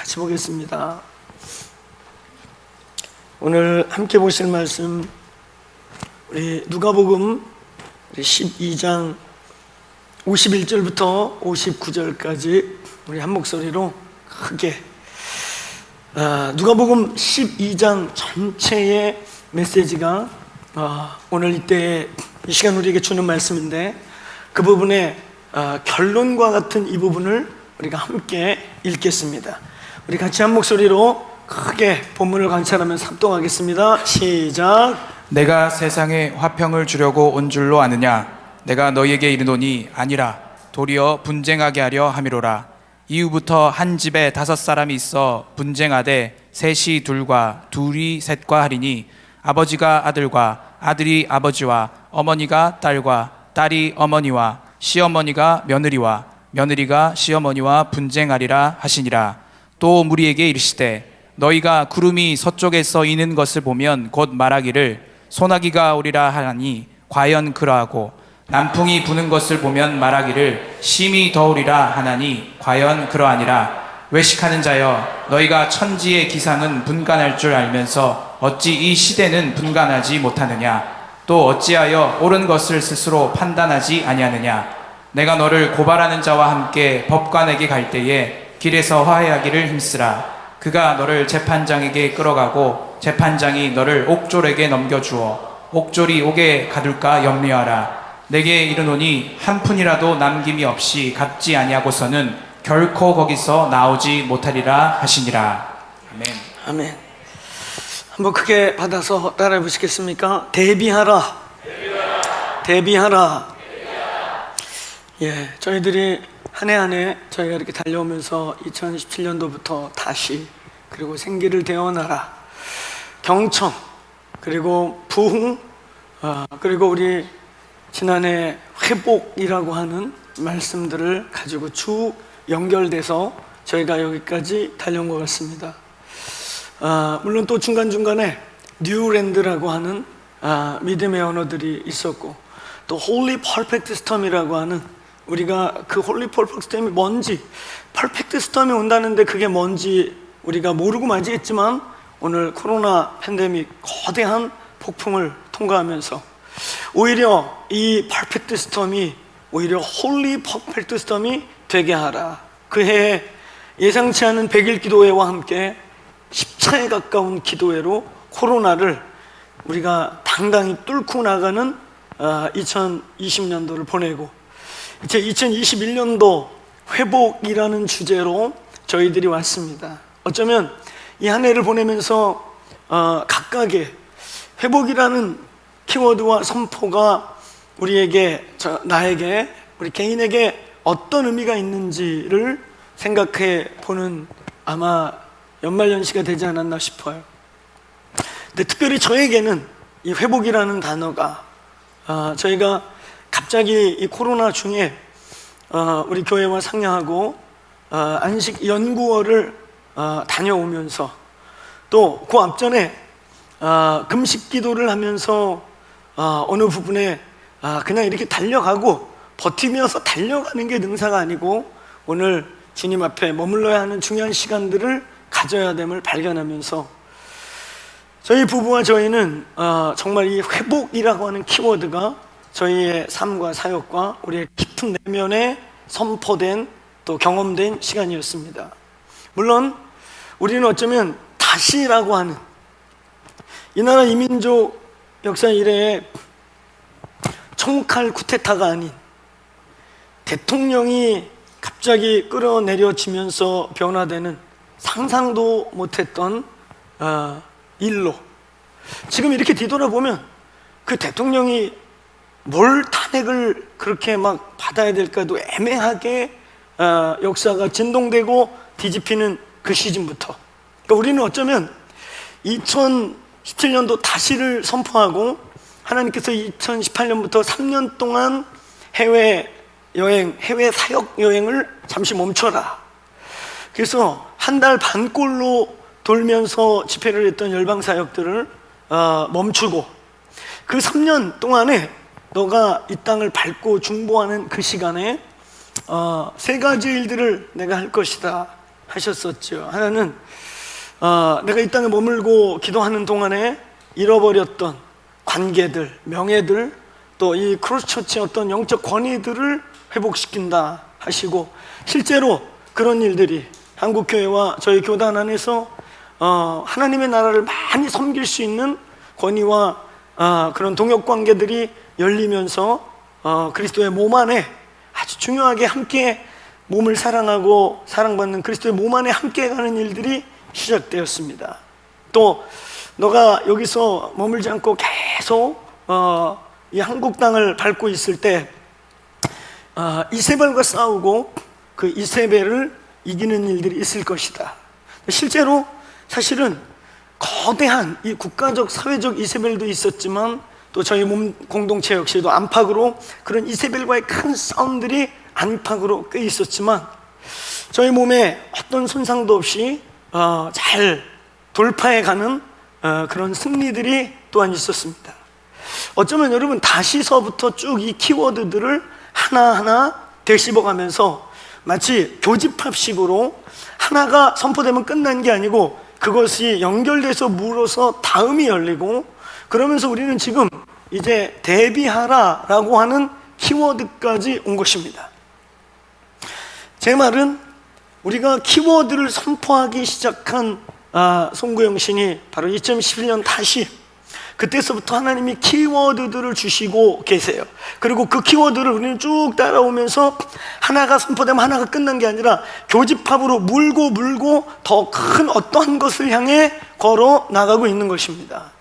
같이 보겠습니다. 오늘 함께 보실 말씀 우리 누가복음 12장 51절부터 59절까지 우리 한 목소리로 크게 누가복음 12장 전체의 메시지가 오늘 이때 이 시간 우리에게 주는 말씀인데, 그 부분의 결론과 같은 이 부분을 우리가 함께 읽겠습니다. 우리 같이 한 목소리로 크게 본문을 관찰하면서 합동하겠습니다. 시작. 내가 세상에 화평을 주려고 온 줄로 아느냐? 내가 너희에게 이르노니 아니라 도리어 분쟁하게 하려 함이로라. 이후부터 한 집에 5사람이 있어 분쟁하되 셋이 둘과 둘이 셋과 하리니 아버지가 아들과 아들이 아버지와 어머니가 딸과 딸이 어머니와 시어머니가 며느리와 며느리가 시어머니와 분쟁하리라 하시니라. 또 무리에게 이르시되 너희가 구름이 서쪽에서 이는 것을 보면 곧 말하기를 소나기가 오리라 하니 과연 그러하고 남풍이 부는 것을 보면 말하기를 심히 더우리라 하나니 과연 그러하니라. 외식하는 자여, 너희가 천지의 기상은 분간할 줄 알면서 어찌 이 시대는 분간하지 못하느냐? 또 어찌하여 옳은 것을 스스로 판단하지 아니하느냐? 내가 너를 고발하는 자와 함께 법관에게 갈 때에 길에서 화해하기를 힘쓰라. 그가 너를 재판장에게 끌어가고 재판장이 너를 옥졸에게 넘겨주어 옥졸이 옥에 가둘까 염려하라. 내게 이르노니 한 푼이라도 남김이 없이 갚지 아니하고서는 결코 거기서 나오지 못하리라 하시니라. 아멘. 아멘. 한번 크게 받아서 따라해 보시겠습니까? 대비하라. 대비하라. 예, 저희들이 한 해 한 해 저희가 이렇게 달려오면서 2017년도부터 다시, 그리고 생기를 되어나라, 경청, 그리고 부흥, 그리고 우리 지난해 회복이라고 하는 말씀들을 가지고 쭉 연결돼서 저희가 여기까지 달려온 것 같습니다. 물론 또 중간중간에 뉴랜드라고 하는 믿음의 언어들이 있었고, 또 홀리 퍼펙트 스톰이라고 하는, 우리가 그 홀리 퍼펙트 스톰이 뭔지, 퍼펙트 스톰이 온다는데 그게 뭔지 우리가 모르고 맞이했지만, 오늘 코로나 팬데믹 거대한 폭풍을 통과하면서 오히려 이 퍼펙트 스톰이 오히려 홀리 퍼펙트 스톰이 되게 하라. 그 해에 예상치 않은 100일 기도회와 함께 10차에 가까운 기도회로 코로나를 우리가 당당히 뚫고 나가는 2020년도를 보내고, 이제 2021년도 회복이라는 주제로 저희들이 왔습니다. 어쩌면 이 한 해를 보내면서 각각의 회복이라는 키워드와 선포가 우리에게, 나에게, 우리 개인에게 어떤 의미가 있는지를 생각해 보는 아마 연말연시가 되지 않았나 싶어요. 근데 특별히 저에게는 이 회복이라는 단어가, 저희가 갑자기 이 코로나 중에 우리 교회와 상의하고 안식 연구원을 다녀오면서, 또 그 앞전에 금식 기도를 하면서 어느 부분에 그냥 이렇게 달려가고 버티면서 달려가는 게 능사가 아니고 오늘 주님 앞에 머물러야 하는 중요한 시간들을 가져야 됨을 발견하면서, 저희 부부와 저희는 정말 이 회복이라고 하는 키워드가 저희의 삶과 사역과 우리의 깊은 내면에 선포된, 또 경험된 시간이었습니다. 물론 우리는 어쩌면 다시라고 하는, 이 나라 이민족 역사 이래에 총칼 쿠데타가 아닌 대통령이 갑자기 끌어내려지면서 변화되는 상상도 못했던 일로, 지금 이렇게 뒤돌아보면 그 대통령이 뭘 탄핵을 그렇게 막 받아야 될까도 애매하게 역사가 진동되고 뒤집히는 그 시즌부터, 그러니까 우리는 어쩌면 2017년도 다시를 선포하고, 하나님께서 2018년부터 3년 동안 해외여행, 해외 사역 여행을 잠시 멈춰라, 그래서 한 달 반꼴로 돌면서 집회를 했던 열방 사역들을 멈추고, 그 3년 동안에 너가 이 땅을 밟고 중보하는 그 시간에 3가지 일들을 내가 할 것이다 하셨었죠. 하나는 내가 이 땅에 머물고 기도하는 동안에 잃어버렸던 관계들, 명예들, 또 이 크로스처치의 어떤 영적 권위들을 회복시킨다 하시고, 실제로 그런 일들이 한국교회와 저희 교단 안에서 하나님의 나라를 많이 섬길 수 있는 권위와 그런 동역관계들이 열리면서 그리스도의 몸 안에 아주 중요하게 함께 몸을 사랑하고 사랑받는 그리스도의 몸 안에 함께 가는 일들이 시작되었습니다. 또 너가 여기서 머물지 않고 계속 이 한국 땅을 밟고 있을 때 이세벨과 싸우고 그 이세벨을 이기는 일들이 있을 것이다. 실제로 사실은 거대한 이 국가적 사회적 이세벨도 있었지만, 또 저희 몸 공동체 역시도 안팎으로 그런 이세벨과의 큰 싸움들이 안팎으로 꽤 있었지만, 저희 몸에 어떤 손상도 없이 잘 돌파해가는 그런 승리들이 또한 있었습니다. 어쩌면 여러분 다시서부터 쭉 이 키워드들을 하나하나 되씹어가면서 마치 교집합식으로 하나가 선포되면 끝난 게 아니고 그것이 연결돼서 물어서 다음이 열리고, 그러면서 우리는 지금 이제 대비하라 라고 하는 키워드까지 온 것입니다. 제 말은 우리가 키워드를 선포하기 시작한 송구영 신이 바로 2011년 다시, 그때서부터 하나님이 키워드들을 주시고 계세요. 그리고 그 키워드를 우리는 쭉 따라오면서 하나가 선포되면 하나가 끝난 게 아니라 교집합으로 물고 더 큰 어떠한 것을 향해 걸어 나가고 있는 것입니다.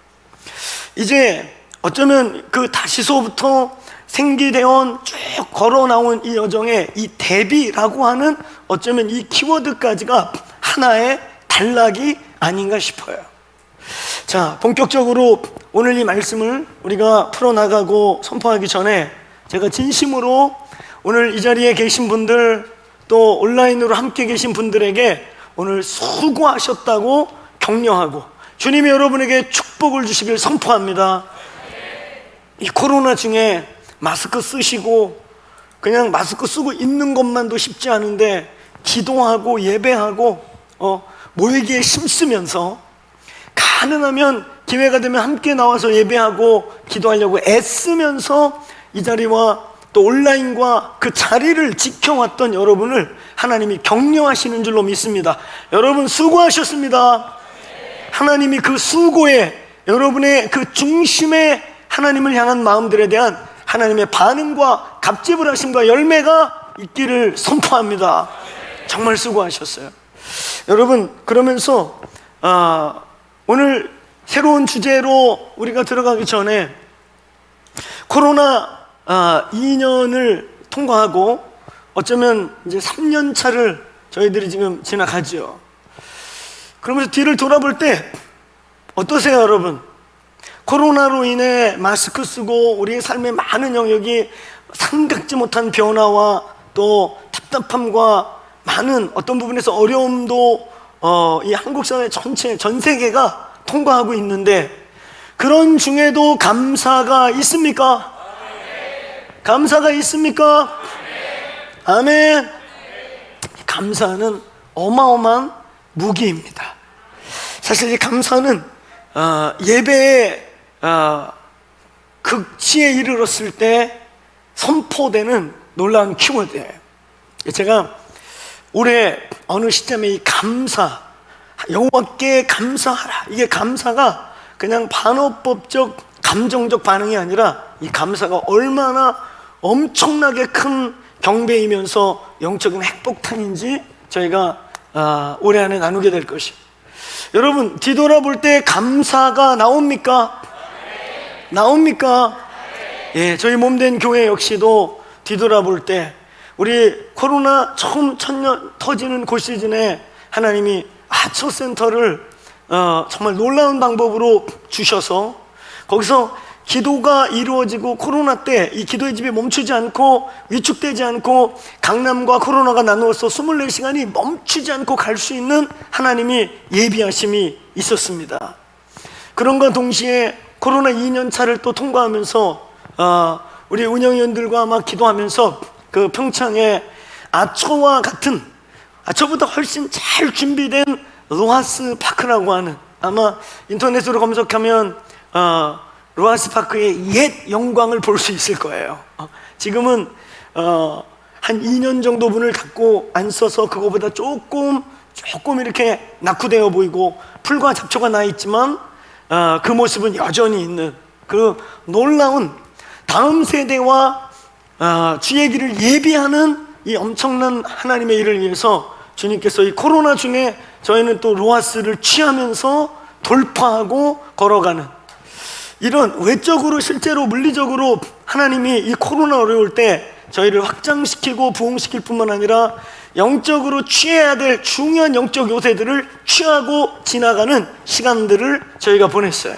이제 어쩌면 그 다시서부터 생기대원 쭉 걸어 나온 이 여정에 이 대비라고 하는 어쩌면 이 키워드까지가 하나의 단락이 아닌가 싶어요. 자, 본격적으로 오늘 이 말씀을 우리가 풀어나가고 선포하기 전에 제가 진심으로 오늘 이 자리에 계신 분들, 또 온라인으로 함께 계신 분들에게 오늘 수고하셨다고 격려하고 주님이 여러분에게 축복을 주시길 선포합니다. 이 코로나 중에 마스크 쓰시고 그냥 마스크 쓰고 있는 것만도 쉽지 않은데 기도하고 예배하고 모이기에 힘쓰면서 가능하면 기회가 되면 함께 나와서 예배하고 기도하려고 애쓰면서 이 자리와 또 온라인과 그 자리를 지켜왔던 여러분을 하나님이 격려하시는 줄로 믿습니다. 여러분 수고하셨습니다. 하나님이 그 수고에, 여러분의 그 중심에 하나님을 향한 마음들에 대한 하나님의 반응과 갑집을 하심과 열매가 있기를 선포합니다. 정말 수고하셨어요. 여러분, 그러면서 오늘 새로운 주제로 우리가 들어가기 전에 코로나 2년을 통과하고 어쩌면 이제 3년 차를 저희들이 지금 지나가죠. 그러면서 뒤를 돌아볼 때 어떠세요, 여러분? 코로나로 인해 마스크 쓰고 우리의 삶의 많은 영역이 생각지 못한 변화와 또 답답함과 많은 어떤 부분에서 어려움도 이 한국 사회 전체, 전 세계가 통과하고 있는데, 그런 중에도 감사가 있습니까? 감사가 있습니까? 아멘. 감사는 어마어마한 무기입니다. 사실 이 감사는 예배의 극치에 이르렀을 때 선포되는 놀라운 키워드예요. 제가 올해 어느 시점에 이 감사, 여호와께 감사하라, 이게 감사가 그냥 반어법적 감정적 반응이 아니라 이 감사가 얼마나 엄청나게 큰 경배이면서 영적인 핵폭탄인지 저희가 올해 안에 나누게 될 것입니다. 여러분, 뒤돌아볼 때 감사가 나옵니까? 나옵니까? 예, 저희 몸된 교회 역시도 뒤돌아볼 때 우리 코로나 처음 첫년 터지는 그 시즌에 하나님이 하초센터를 정말 놀라운 방법으로 주셔서 거기서 기도가 이루어지고, 코로나 때 이 기도의 집이 멈추지 않고 위축되지 않고 강남과 코로나가 나누어서 24시간이 멈추지 않고 갈 수 있는 하나님이 예비하심이 있었습니다. 그런가 동시에 코로나 2년 차를 또 통과하면서 우리 운영위원들과 막 기도하면서 그 평창에 아초와 같은 저보다 훨씬 잘 준비된 로하스 파크라고 하는, 아마 인터넷으로 검색하면 로하스 파크의 옛 영광을 볼 수 있을 거예요. 지금은 한 2년 정도 문을 닫고 안 써서 그거보다 조금 이렇게 낙후되어 보이고 풀과 잡초가 나 있지만 그 모습은 여전히 있는 그 놀라운 다음 세대와 주의 길을 예비하는 이 엄청난 하나님의 일을 위해서 주님께서 이 코로나 중에 저희는 또 로하스를 취하면서 돌파하고 걸어가는, 이런 외적으로 실제로 물리적으로 하나님이 이 코로나 어려울 때 저희를 확장시키고 부흥시킬 뿐만 아니라 영적으로 취해야 될 중요한 영적 요새들을 취하고 지나가는 시간들을 저희가 보냈어요.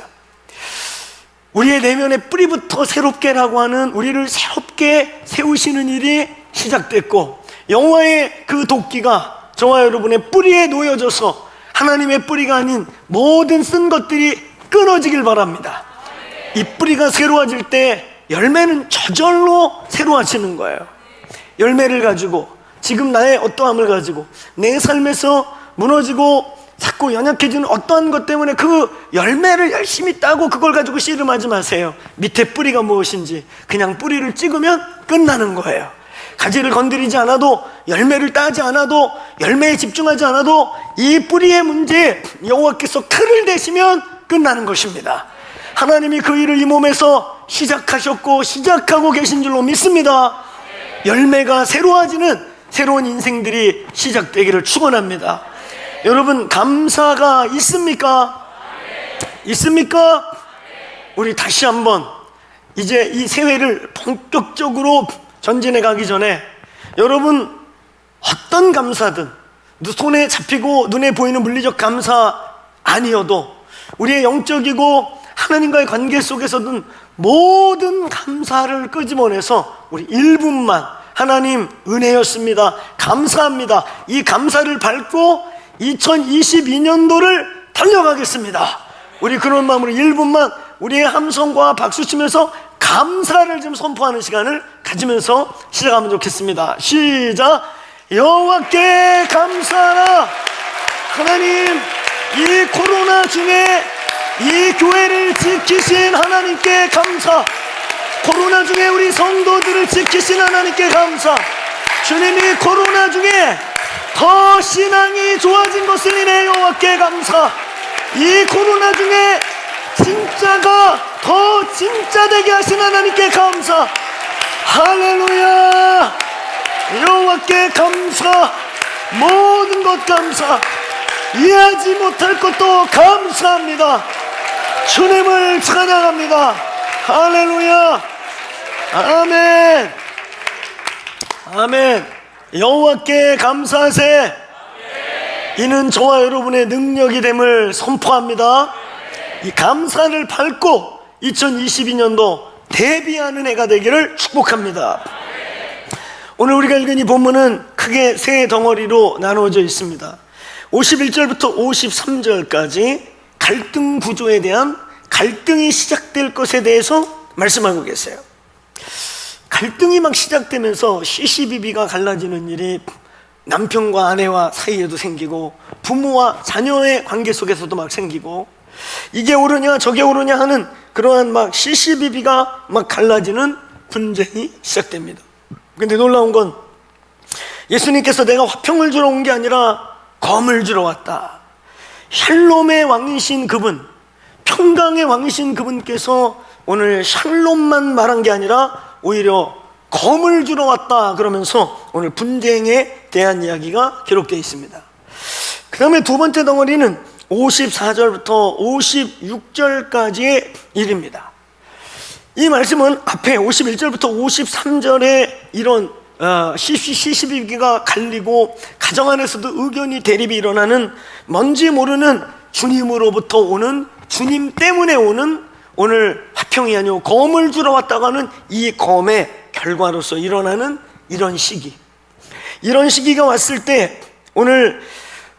우리의 내면의 뿌리부터 새롭게라고 하는, 우리를 새롭게 세우시는 일이 시작됐고, 여호와의 그 도끼가 저와 여러분의 뿌리에 놓여져서 하나님의 뿌리가 아닌 모든 쓴 것들이 끊어지길 바랍니다. 이 뿌리가 새로워질 때 열매는 저절로 새로워지는 거예요. 열매를 가지고, 지금 나의 어떠함을 가지고, 내 삶에서 무너지고 자꾸 연약해지는 어떠한 것 때문에 그 열매를 열심히 따고 그걸 가지고 씨름하지 마세요. 밑에 뿌리가 무엇인지 그냥 뿌리를 찍으면 끝나는 거예요. 가지를 건드리지 않아도, 열매를 따지 않아도, 열매에 집중하지 않아도 이 뿌리의 문제에 여호와께서 칼을 대시면 끝나는 것입니다. 하나님이 그 일을 이 몸에서 시작하셨고 시작하고 계신 줄로 믿습니다. 열매가 새로워지는 새로운 인생들이 시작되기를 축원합니다. 여러분, 감사가 있습니까? 있습니까? 우리 다시 한번 이제 이 새해를 본격적으로 전진해 가기 전에, 여러분 어떤 감사든, 손에 잡히고 눈에 보이는 물리적 감사 아니어도 우리의 영적이고 하나님과의 관계 속에서든 모든 감사를 끄집어내서 우리 1분만 하나님 은혜였습니다, 감사합니다, 이 감사를 밟고 2022년도를 달려가겠습니다. 우리 그런 마음으로 1분만 우리의 함성과 박수 치면서 감사를 좀 선포하는 시간을 가지면서 시작하면 좋겠습니다. 시작. 여호와께 감사하라. 하나님, 이 코로나 중에 이 교회를 지키신 하나님께 감사. 코로나 중에 우리 성도들을 지키신 하나님께 감사. 주님이 코로나 중에 더 신앙이 좋아진 것을 인해 여호와께 감사. 이 코로나 중에 진짜가 더 진짜 되게 하신 하나님께 감사. 할렐루야. 여호와께 감사. 모든 것 감사. 이해하지 못할 것도 감사합니다. 주님을 찬양합니다. 할렐루야. 아멘. 아멘. 여호와께 감사하세. 이는 저와 여러분의 능력이 됨을 선포합니다. 이 감사를 밟고 2022년도 대비하는 해가 되기를 축복합니다. 오늘 우리가 읽은 이 본문은 크게 세 덩어리로 나누어져 있습니다. 51절부터 53절까지 갈등 구조에 대한, 갈등이 시작될 것에 대해서 말씀하고 계세요. 갈등이 막 시작되면서 시시비비가 갈라지는 일이 남편과 아내와 사이에도 생기고, 부모와 자녀의 관계 속에서도 막 생기고, 이게 옳으냐 저게 옳으냐 하는 그러한 막 시시비비가 막 갈라지는 분쟁이 시작됩니다. 근데 놀라운 건 예수님께서 내가 화평을 주러 온 게 아니라 검을 주러 왔다. 샬롬의 왕이신 그분, 평강의 왕이신 그분께서 오늘 샬롬만 말한 게 아니라 오히려 검을 주러 왔다 그러면서 오늘 분쟁에 대한 이야기가 기록되어 있습니다. 그 다음에 두 번째 덩어리는 54절부터 56절까지의 일입니다. 이 말씀은 앞에 51절부터 53절에 이런 시시비기가 갈리고 가정 안에서도 의견이 대립이 일어나는, 뭔지 모르는 주님으로부터 오는, 주님 때문에 오는 오늘 화평이 아니고 검을 주러 왔다고 하는 이 검의 결과로서 일어나는 이런 시기, 이런 시기가 왔을 때 오늘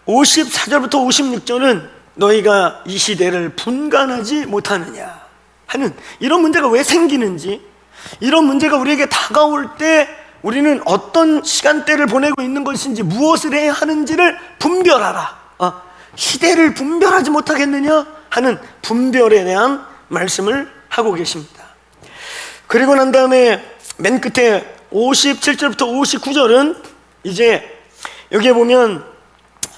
54절부터 56절은 너희가 이 시대를 분간하지 못하느냐 하는 이런 문제가 왜 생기는지, 이런 문제가 우리에게 다가올 때 우리는 어떤 시간대를 보내고 있는 것인지, 무엇을 해야 하는지를 분별하라. 시대를 분별하지 못하겠느냐 하는 분별에 대한 말씀을 하고 계십니다. 그리고 난 다음에 맨 끝에 57절부터 59절은 이제 여기에 보면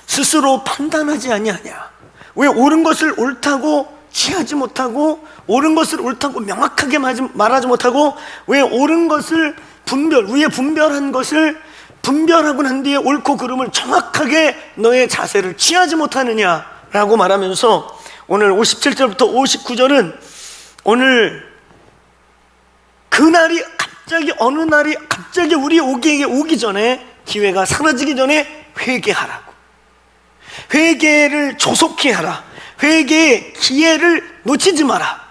스스로 판단하지 아니하냐. 왜 옳은 것을 옳다고 취하지 못하고, 옳은 것을 옳다고 명확하게 말하지 못하고, 왜 옳은 것을 위에 분별한 것을 분별하고 난 뒤에 옳고 그름을 정확하게 너의 자세를 취하지 못하느냐라고 말하면서, 오늘 57절부터 59절은 오늘 그날이 갑자기, 어느 날이 갑자기 우리에게 오기 전에, 기회가 사라지기 전에 회개하라고, 회개를 조속히 하라, 회개의 기회를 놓치지 마라.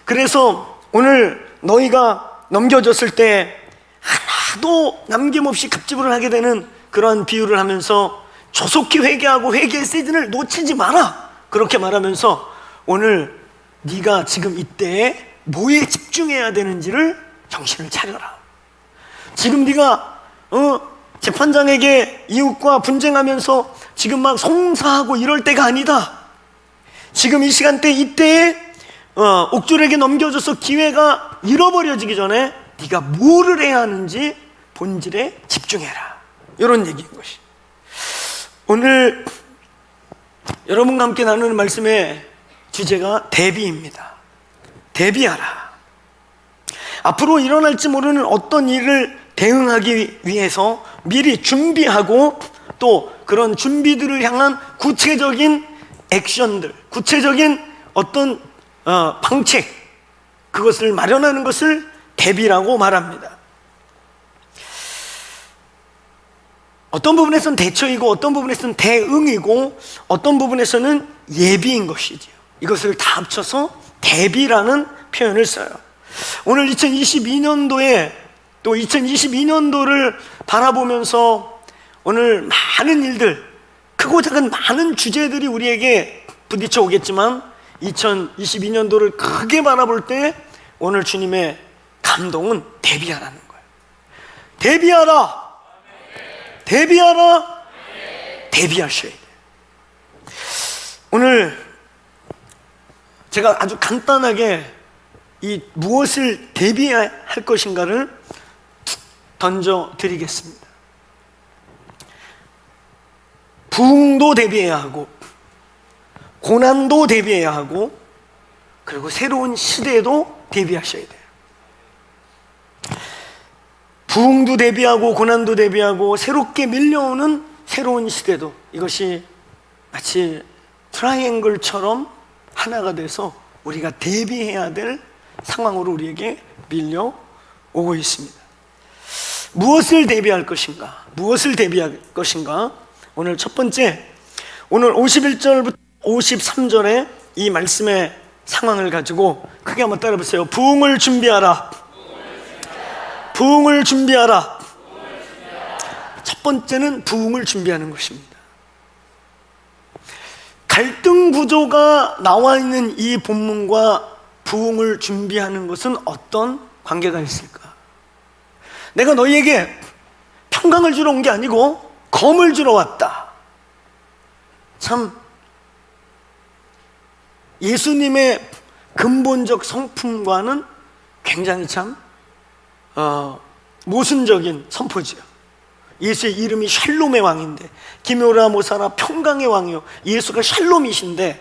그래서 오늘 너희가 넘겨졌을 때 하나도 남김없이 갑질을 하게 되는 그러한 비유를 하면서, 조속히 회개하고 회개의 시즌을 놓치지 마라, 그렇게 말하면서 오늘 네가 지금 이때에 뭐에 집중해야 되는지를 정신을 차려라. 지금 네가 재판장에게 이웃과 분쟁하면서 지금 막 송사하고 이럴 때가 아니다. 지금 이 시간대, 이때에 옥졸에게 넘겨줘서 기회가 잃어버려지기 전에 네가 뭐를 해야 하는지 본질에 집중해라, 이런 얘기인 것이. 오늘 여러분과 함께 나누는 말씀의 주제가 대비입니다. 대비하라. 앞으로 일어날지 모르는 어떤 일을 대응하기 위해서 미리 준비하고, 또 그런 준비들을 향한 구체적인 액션들, 구체적인 어떤 방책, 그것을 마련하는 것을 대비라고 말합니다. 어떤 부분에서는 대처이고, 어떤 부분에서는 대응이고, 어떤 부분에서는 예비인 것이지요. 이것을 다 합쳐서 대비라는 표현을 써요. 오늘 2022년도에 또 2022년도를 바라보면서 오늘 많은 일들, 크고 작은 많은 주제들이 우리에게 부딪혀 오겠지만, 2022년도를 크게 바라볼 때 오늘 주님의 감동은 대비하라는 거예요. 대비하라, 대비하라, 대비하셔야 돼요. 오늘 제가 아주 간단하게 이 무엇을 대비할 것인가를 던져 드리겠습니다. 부흥도 대비해야 하고, 고난도 대비해야 하고, 그리고 새로운 시대도 대비하셔야 돼요. 부흥도 대비하고, 고난도 대비하고, 새롭게 밀려오는 새로운 시대도, 이것이 마치 트라이앵글처럼 하나가 돼서 우리가 대비해야 될 상황으로 우리에게 밀려오고 있습니다. 무엇을 대비할 것인가? 무엇을 대비할 것인가? 오늘 첫 번째, 오늘 51절부터 53절의 이 말씀의 상황을 가지고 크게 한번 따라 보세요. 부흥을 준비하라. 부흥을 준비하라. 첫 번째는 부흥을 준비하는 것입니다. 갈등 구조가 나와 있는 이 본문과 부흥을 준비하는 것은 어떤 관계가 있을까? 내가 너희에게 평강을 주러 온 게 아니고 검을 주러 왔다. 참 예수님의 근본적 성품과는 굉장히 참 모순적인 선포지요. 예수의 이름이 샬롬의 왕인데, 기묘라 모사라 평강의 왕이요, 예수가 샬롬이신데,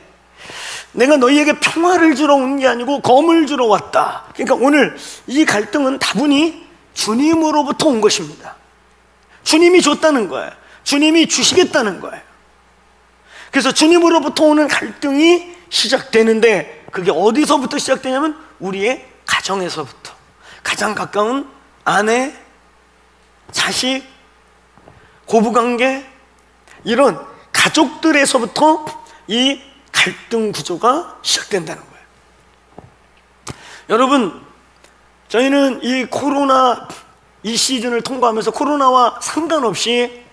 내가 너희에게 평화를 주러 온 게 아니고 검을 주러 왔다. 그러니까 오늘 이 갈등은 다분히 주님으로부터 온 것입니다. 주님이 줬다는 거예요. 주님이 주시겠다는 거예요. 그래서 주님으로부터 오는 갈등이 시작되는데, 그게 어디서부터 시작되냐면 우리의 가정에서부터, 가장 가까운 아내, 자식, 고부관계, 이런 가족들에서부터 이 갈등 구조가 시작된다는 거예요. 여러분, 저희는 이 코로나 이 시즌을 통과하면서 코로나와 상관없이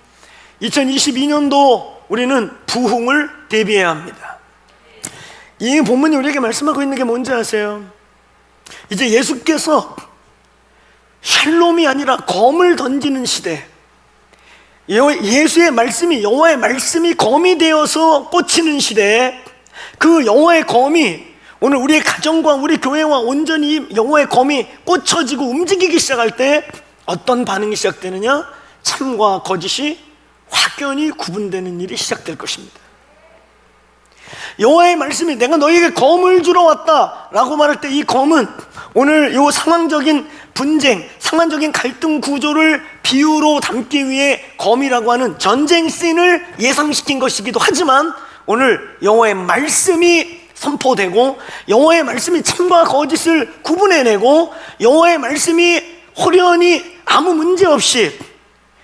2022년도 우리는 부흥을 대비해야 합니다. 이 본문이 우리에게 말씀하고 있는 게 뭔지 아세요? 이제 예수께서 샬롬이 아니라 검을 던지는 시대, 예수의 말씀이, 여호와의 말씀이 검이 되어서 꽂히는 시대에 그 여호와의 검이 오늘 우리의 가정과 우리 교회와 온전히 여호와의 검이 꽂혀지고 움직이기 시작할 때 어떤 반응이 시작되느냐? 참과 거짓이 확연히 구분되는 일이 시작될 것입니다. 여호와의 말씀이 내가 너희에게 검을 주러 왔다 라고 말할 때 이 검은 오늘 이 상황적인 분쟁, 상황적인 갈등 구조를 비유로 담기 위해 검이라고 하는 전쟁 씬을 예상시킨 것이기도 하지만 오늘 여호와의 말씀이 선포되고 여호와의 말씀이 참과 거짓을 구분해내고 여호와의 말씀이 호련히 아무 문제 없이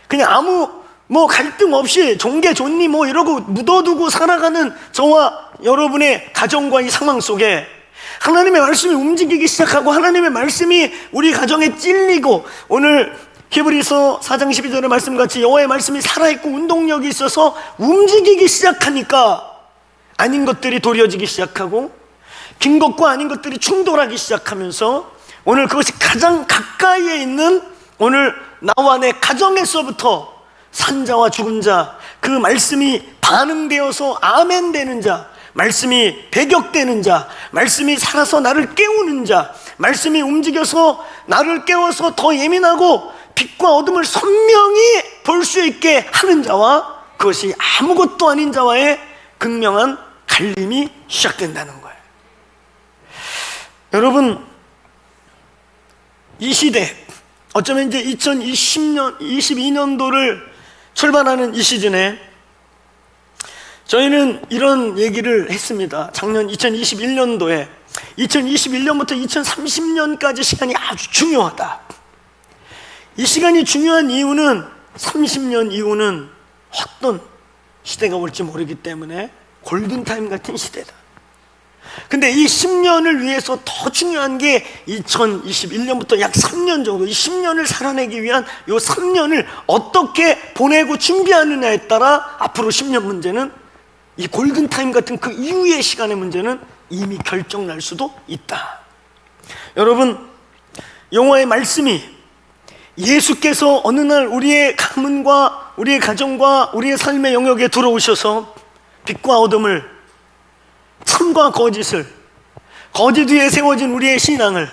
그냥 아무 갈등 없이 종계 존니 이러고 묻어두고 살아가는 저와 여러분의 가정과 이 상황 속에 하나님의 말씀이 움직이기 시작하고 하나님의 말씀이 우리 가정에 찔리고 오늘 히브리서 4장 12절의 말씀같이 여호와의 말씀이 살아있고 운동력이 있어서 움직이기 시작하니까 아닌 것들이 도려지기 시작하고 긴 것과 아닌 것들이 충돌하기 시작하면서 오늘 그것이 가장 가까이에 있는 오늘 나와 내 가정에서부터 산자와 죽은 자, 그 말씀이 반응되어서 아멘 되는 자, 말씀이 배격되는 자, 말씀이 살아서 나를 깨우는 자, 말씀이 움직여서 나를 깨워서 더 예민하고 빛과 어둠을 선명히 볼 수 있게 하는 자와 그것이 아무것도 아닌 자와의 극명한 갈림이 시작된다는 거예요. 여러분, 이 시대, 어쩌면 이제 2020년, 22년도를 출발하는 이 시즌에 저희는 이런 얘기를 했습니다. 작년 2021년도에 2021년부터 2030년까지 시간이 아주 중요하다. 이 시간이 중요한 이유는 30년 이후는 어떤 시대가 올지 모르기 때문에 골든타임 같은 시대다. 근데 이 10년을 위해서 더 중요한 게 2021년부터 약 3년 정도, 이 10년을 살아내기 위한 이 3년을 어떻게 보내고 준비하느냐에 따라 앞으로 10년 문제는 이 골든타임 같은 그 이후의 시간의 문제는 이미 결정날 수도 있다. 여러분, 여호와의 말씀이 예수께서 어느 날 우리의 가문과 우리의 가정과 우리의 삶의 영역에 들어오셔서 빛과 어둠을, 참과 거짓을, 거짓 위에 세워진 우리의 신앙을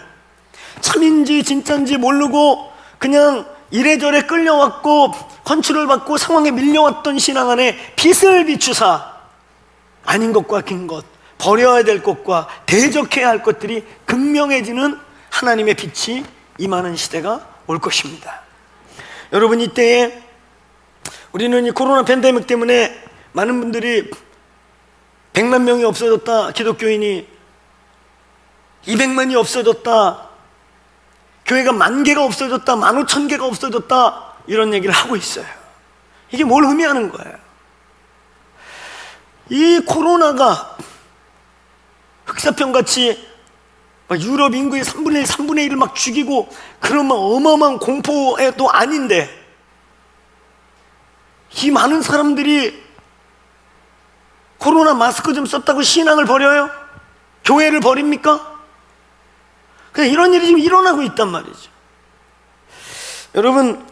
참인지 진짜인지 모르고 그냥 이래저래 끌려왔고 컨트롤 받고 상황에 밀려왔던 신앙 안에 빛을 비추사 아닌 것과 긴 것, 버려야 될 것과 대적해야 할 것들이 극명해지는 하나님의 빛이 임하는 시대가 올 것입니다. 여러분, 이때에 우리는 이 코로나 팬데믹 때문에 많은 분들이 100만 명이 없어졌다, 기독교인이 200만이 없어졌다, 교회가 10,000개가 없어졌다, 15,000개가 없어졌다, 이런 얘기를 하고 있어요. 이게 뭘 의미하는 거예요? 이 코로나가 흑사병같이 유럽 인구의 3분의 1, 3분의 1을 막 죽이고 그런 어마어마한 공포도 아닌데 이 많은 사람들이 코로나 마스크 좀 썼다고 신앙을 버려요? 교회를 버립니까? 그냥 이런 일이 지금 일어나고 있단 말이죠. 여러분,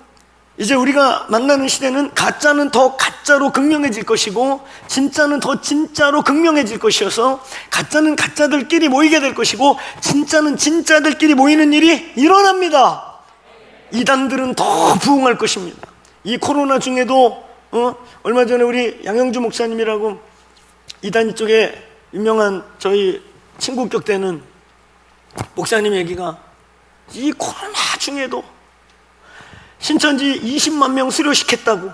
이제 우리가 만나는 시대는 가짜는 더 가짜로 극명해질 것이고 진짜는 더 진짜로 극명해질 것이어서 가짜는 가짜들끼리 모이게 될 것이고 진짜는 진짜들끼리 모이는 일이 일어납니다. 이단들은 더 부흥할 것입니다. 이 코로나 중에도 얼마 전에 우리 양영주 목사님이라고 이단 쪽에 유명한 저희 친구격 되는 목사님 얘기가 이 코로나 중에도 신천지 20만 명 수료시켰다고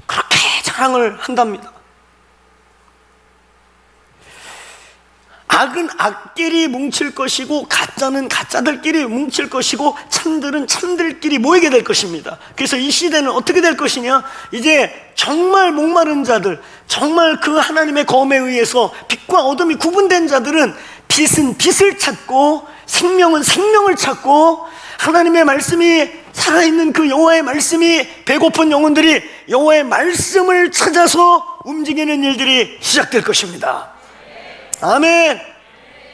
그렇게 자랑을 한답니다. 악은 악끼리 뭉칠 것이고 가짜는 가짜들끼리 뭉칠 것이고 참들은 참들끼리 모이게 될 것입니다. 그래서 이 시대는 어떻게 될 것이냐, 이제 정말 목마른 자들, 정말 그 하나님의 검에 의해서 빛과 어둠이 구분된 자들은 빛은 빛을 찾고 생명은 생명을 찾고 하나님의 말씀이 살아있는 그 여호와의 말씀이 배고픈 영혼들이 여호와의 말씀을 찾아서 움직이는 일들이 시작될 것입니다. 아멘.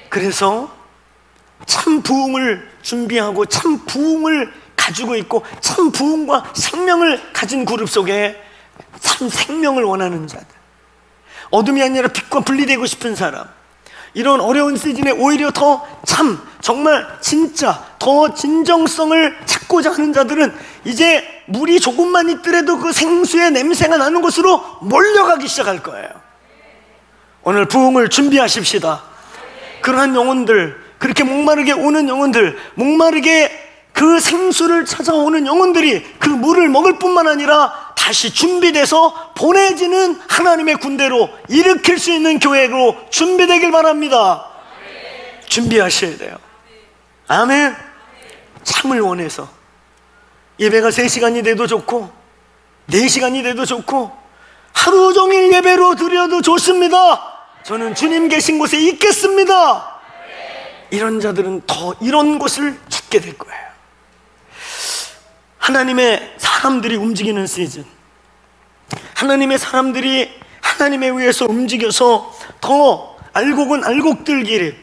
그래서 참 부흥을 준비하고 참 부흥을 가지고 있고 참 부흥과 생명을 가진 그룹 속에 참 생명을 원하는 자들, 어둠이 아니라 빛과 분리되고 싶은 사람, 이런 어려운 시즌에 오히려 더 참 정말 진짜 더 진정성을 찾고자 하는 자들은 이제 물이 조금만 있더라도 그 생수의 냄새가 나는 곳으로 몰려가기 시작할 거예요. 오늘 부흥을 준비하십시다. 그러한 영혼들, 그렇게 목마르게 오는 영혼들, 목마르게 그 생수를 찾아오는 영혼들이 그 물을 먹을 뿐만 아니라 다시 준비돼서 보내지는 하나님의 군대로 일으킬 수 있는 교회로 준비되길 바랍니다. 준비하셔야 돼요. 아멘. 참을 원해서 예배가 3시간이 돼도 좋고 4시간이 돼도 좋고 하루 종일 예배로 드려도 좋습니다. 저는 주님 계신 곳에 있겠습니다. 이런 자들은 더 이런 곳을 찾게 될 거예요. 하나님의 사람들이 움직이는 시즌, 하나님의 사람들이 하나님에 의해서 움직여서 더 알곡은 알곡들기를,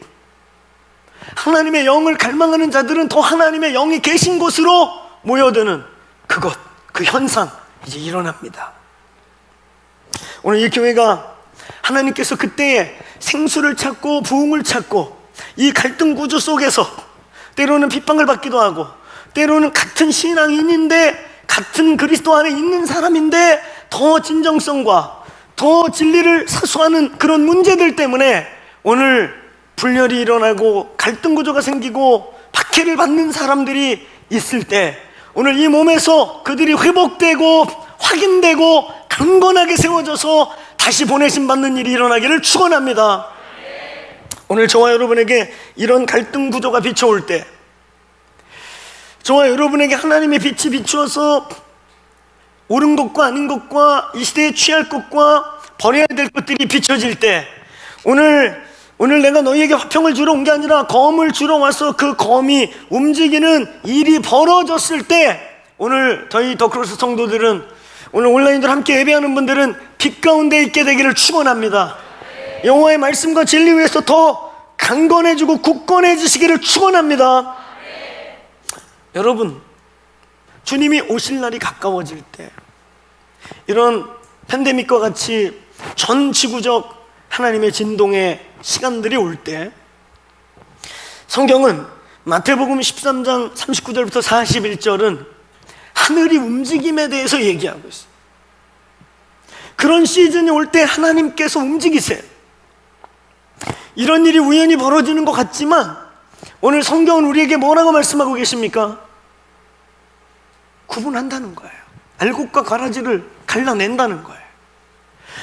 하나님의 영을 갈망하는 자들은 더 하나님의 영이 계신 곳으로 모여드는 그것, 그 현상 이제 일어납니다. 오늘 이 교회가 하나님께서 그때에 생수를 찾고 부흥을 찾고 이 갈등 구조 속에서 때로는 핍박을 받기도 하고 때로는 같은 신앙인인데 같은 그리스도 안에 있는 사람인데 더 진정성과 더 진리를 사수하는 그런 문제들 때문에 오늘 분열이 일어나고 갈등 구조가 생기고 박해를 받는 사람들이 있을 때 오늘 이 몸에서 그들이 회복되고 확인되고 강건하게 세워져서 다시 보내심 받는 일이 일어나기를 축원합니다. 오늘 저와 여러분에게 이런 갈등 구조가 비춰올 때, 저와 여러분에게 하나님의 빛이 비추어서 옳은 것과 아닌 것과 이 시대에 취할 것과 버려야 될 것들이 비춰질 때, 오늘 내가 너희에게 화평을 주러 온 게 아니라 검을 주러 와서 그 검이 움직이는 일이 벌어졌을 때, 오늘 저희 더크로스 성도들은, 오늘 온라인으로 함께 예배하는 분들은 빛 가운데 있게 되기를 축원합니다. 여호와의 말씀과 진리 위에서 더 강건해지고 굳건해지시기를 축원합니다. 여러분, 주님이 오실 날이 가까워질 때, 이런 팬데믹과 같이 전 지구적 하나님의 진동의 시간들이 올 때, 성경은 마태복음 13장 39절부터 41절은 하늘이 움직임에 대해서 얘기하고 있어요. 그런 시즌이 올 때 하나님께서 움직이세요. 이런 일이 우연히 벌어지는 것 같지만 오늘 성경은 우리에게 뭐라고 말씀하고 계십니까? 구분한다는 거예요. 알곡과 가라지를 갈라낸다는 거예요.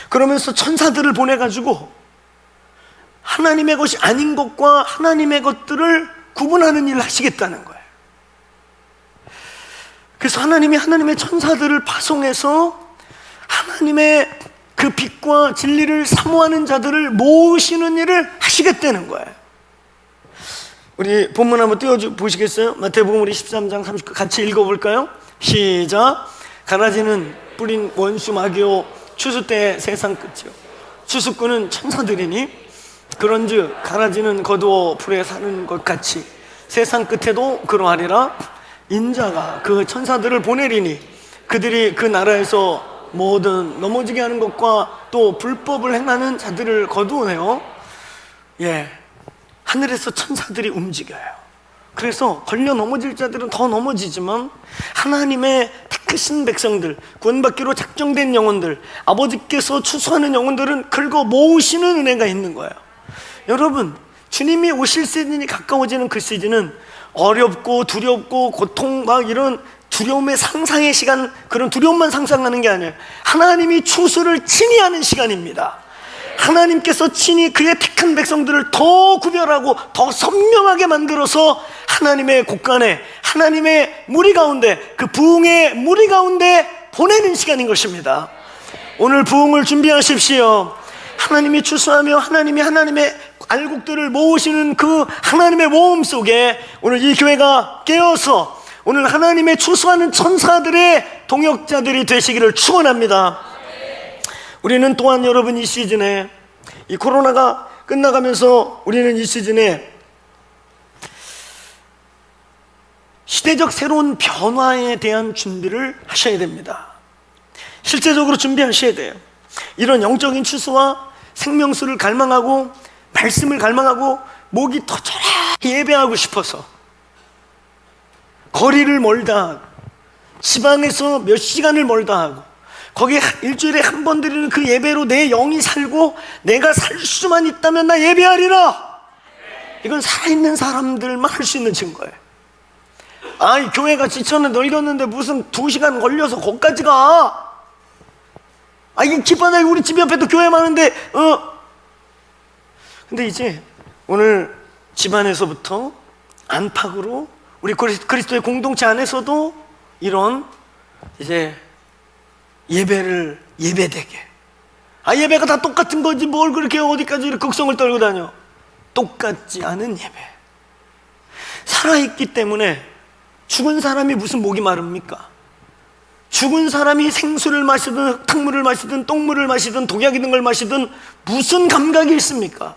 그러면서 천사들을 보내가지고 하나님의 것이 아닌 것과 하나님의 것들을 구분하는 일을 하시겠다는 거예요. 그래서 하나님이 하나님의 천사들을 파송해서 하나님의 그 빛과 진리를 사모하는 자들을 모으시는 일을 하시겠다는 거예요. 우리 본문 한번 띄워보시겠어요? 마태복음 우리 13장 39 같이 읽어볼까요? 시작. 가라지는 뿌린 원수 마귀요 추수 때 세상 끝이요 추수꾼은 천사들이니 그런즉 가라지는 거두어 불에 사는 것 같이 세상 끝에도 그러하리라. 인자가 그 천사들을 보내리니 그들이 그 나라에서 모든 넘어지게 하는 것과 또 불법을 행하는 자들을 거두어내요. 하늘에서 천사들이 움직여요. 그래서 걸려 넘어질 자들은 더 넘어지지만 하나님의 택하신 백성들, 구원받기로 작정된 영혼들, 아버지께서 추수하는 영혼들은 긁어 모으시는 은혜가 있는 거예요. 여러분, 주님이 오실 시즌이 가까워지는 그 시즌은 어렵고 두렵고 고통 막 이런 두려움의 상상의 시간, 그런 두려움만 상상하는 게 아니에요. 하나님이 추수를 친히 하는 시간입니다. 하나님께서 친히 그의 택한 백성들을 더 구별하고 더 선명하게 만들어서 하나님의 곳간에, 하나님의 무리 가운데, 그 부흥의 무리 가운데 보내는 시간인 것입니다. 오늘 부흥을 준비하십시오. 하나님이 추수하며 하나님의 알곡들을 모으시는 그 하나님의 모험 속에 오늘 이 교회가 깨어서 오늘 하나님의 추수하는 천사들의 동역자들이 되시기를 축원합니다. 우리는 또한 여러분 이 시즌에, 이 코로나가 끝나가면서 우리는 이 시즌에 시대적 새로운 변화에 대한 준비를 하셔야 됩니다. 실제적으로 준비하셔야 돼요. 이런 영적인 추수와 생명수를 갈망하고 말씀을 갈망하고 목이 터져라 예배하고 싶어서 거리를 멀다 하고 지방에서 몇 시간을 멀다 하고 거기에 일주일에 한 번 드리는 그 예배로 내 영이 살고 내가 살 수만 있다면 나 예배하리라. 이건 살아있는 사람들만 할 수 있는 증거예요. 아이 교회가 지천에 널렸는데 무슨 2시간 걸려서 거기까지 가. 아 이 기뻐나 우리 집 옆에도 교회 많은데 근데 이제 오늘 집안에서부터 안팎으로 우리 그리스도의 공동체 안에서도 이런 이제 예배를 예배되게 예배가 다 똑같은 거지 뭘 그렇게 어디까지 이렇게 극성을 떨고 다녀. 똑같지 않은 예배. 살아있기 때문에 죽은 사람이 무슨 목이 마릅니까? 죽은 사람이 생수를 마시든 흙탕물을 마시든 똥물을 마시든 독약 있는 걸 마시든 무슨 감각이 있습니까?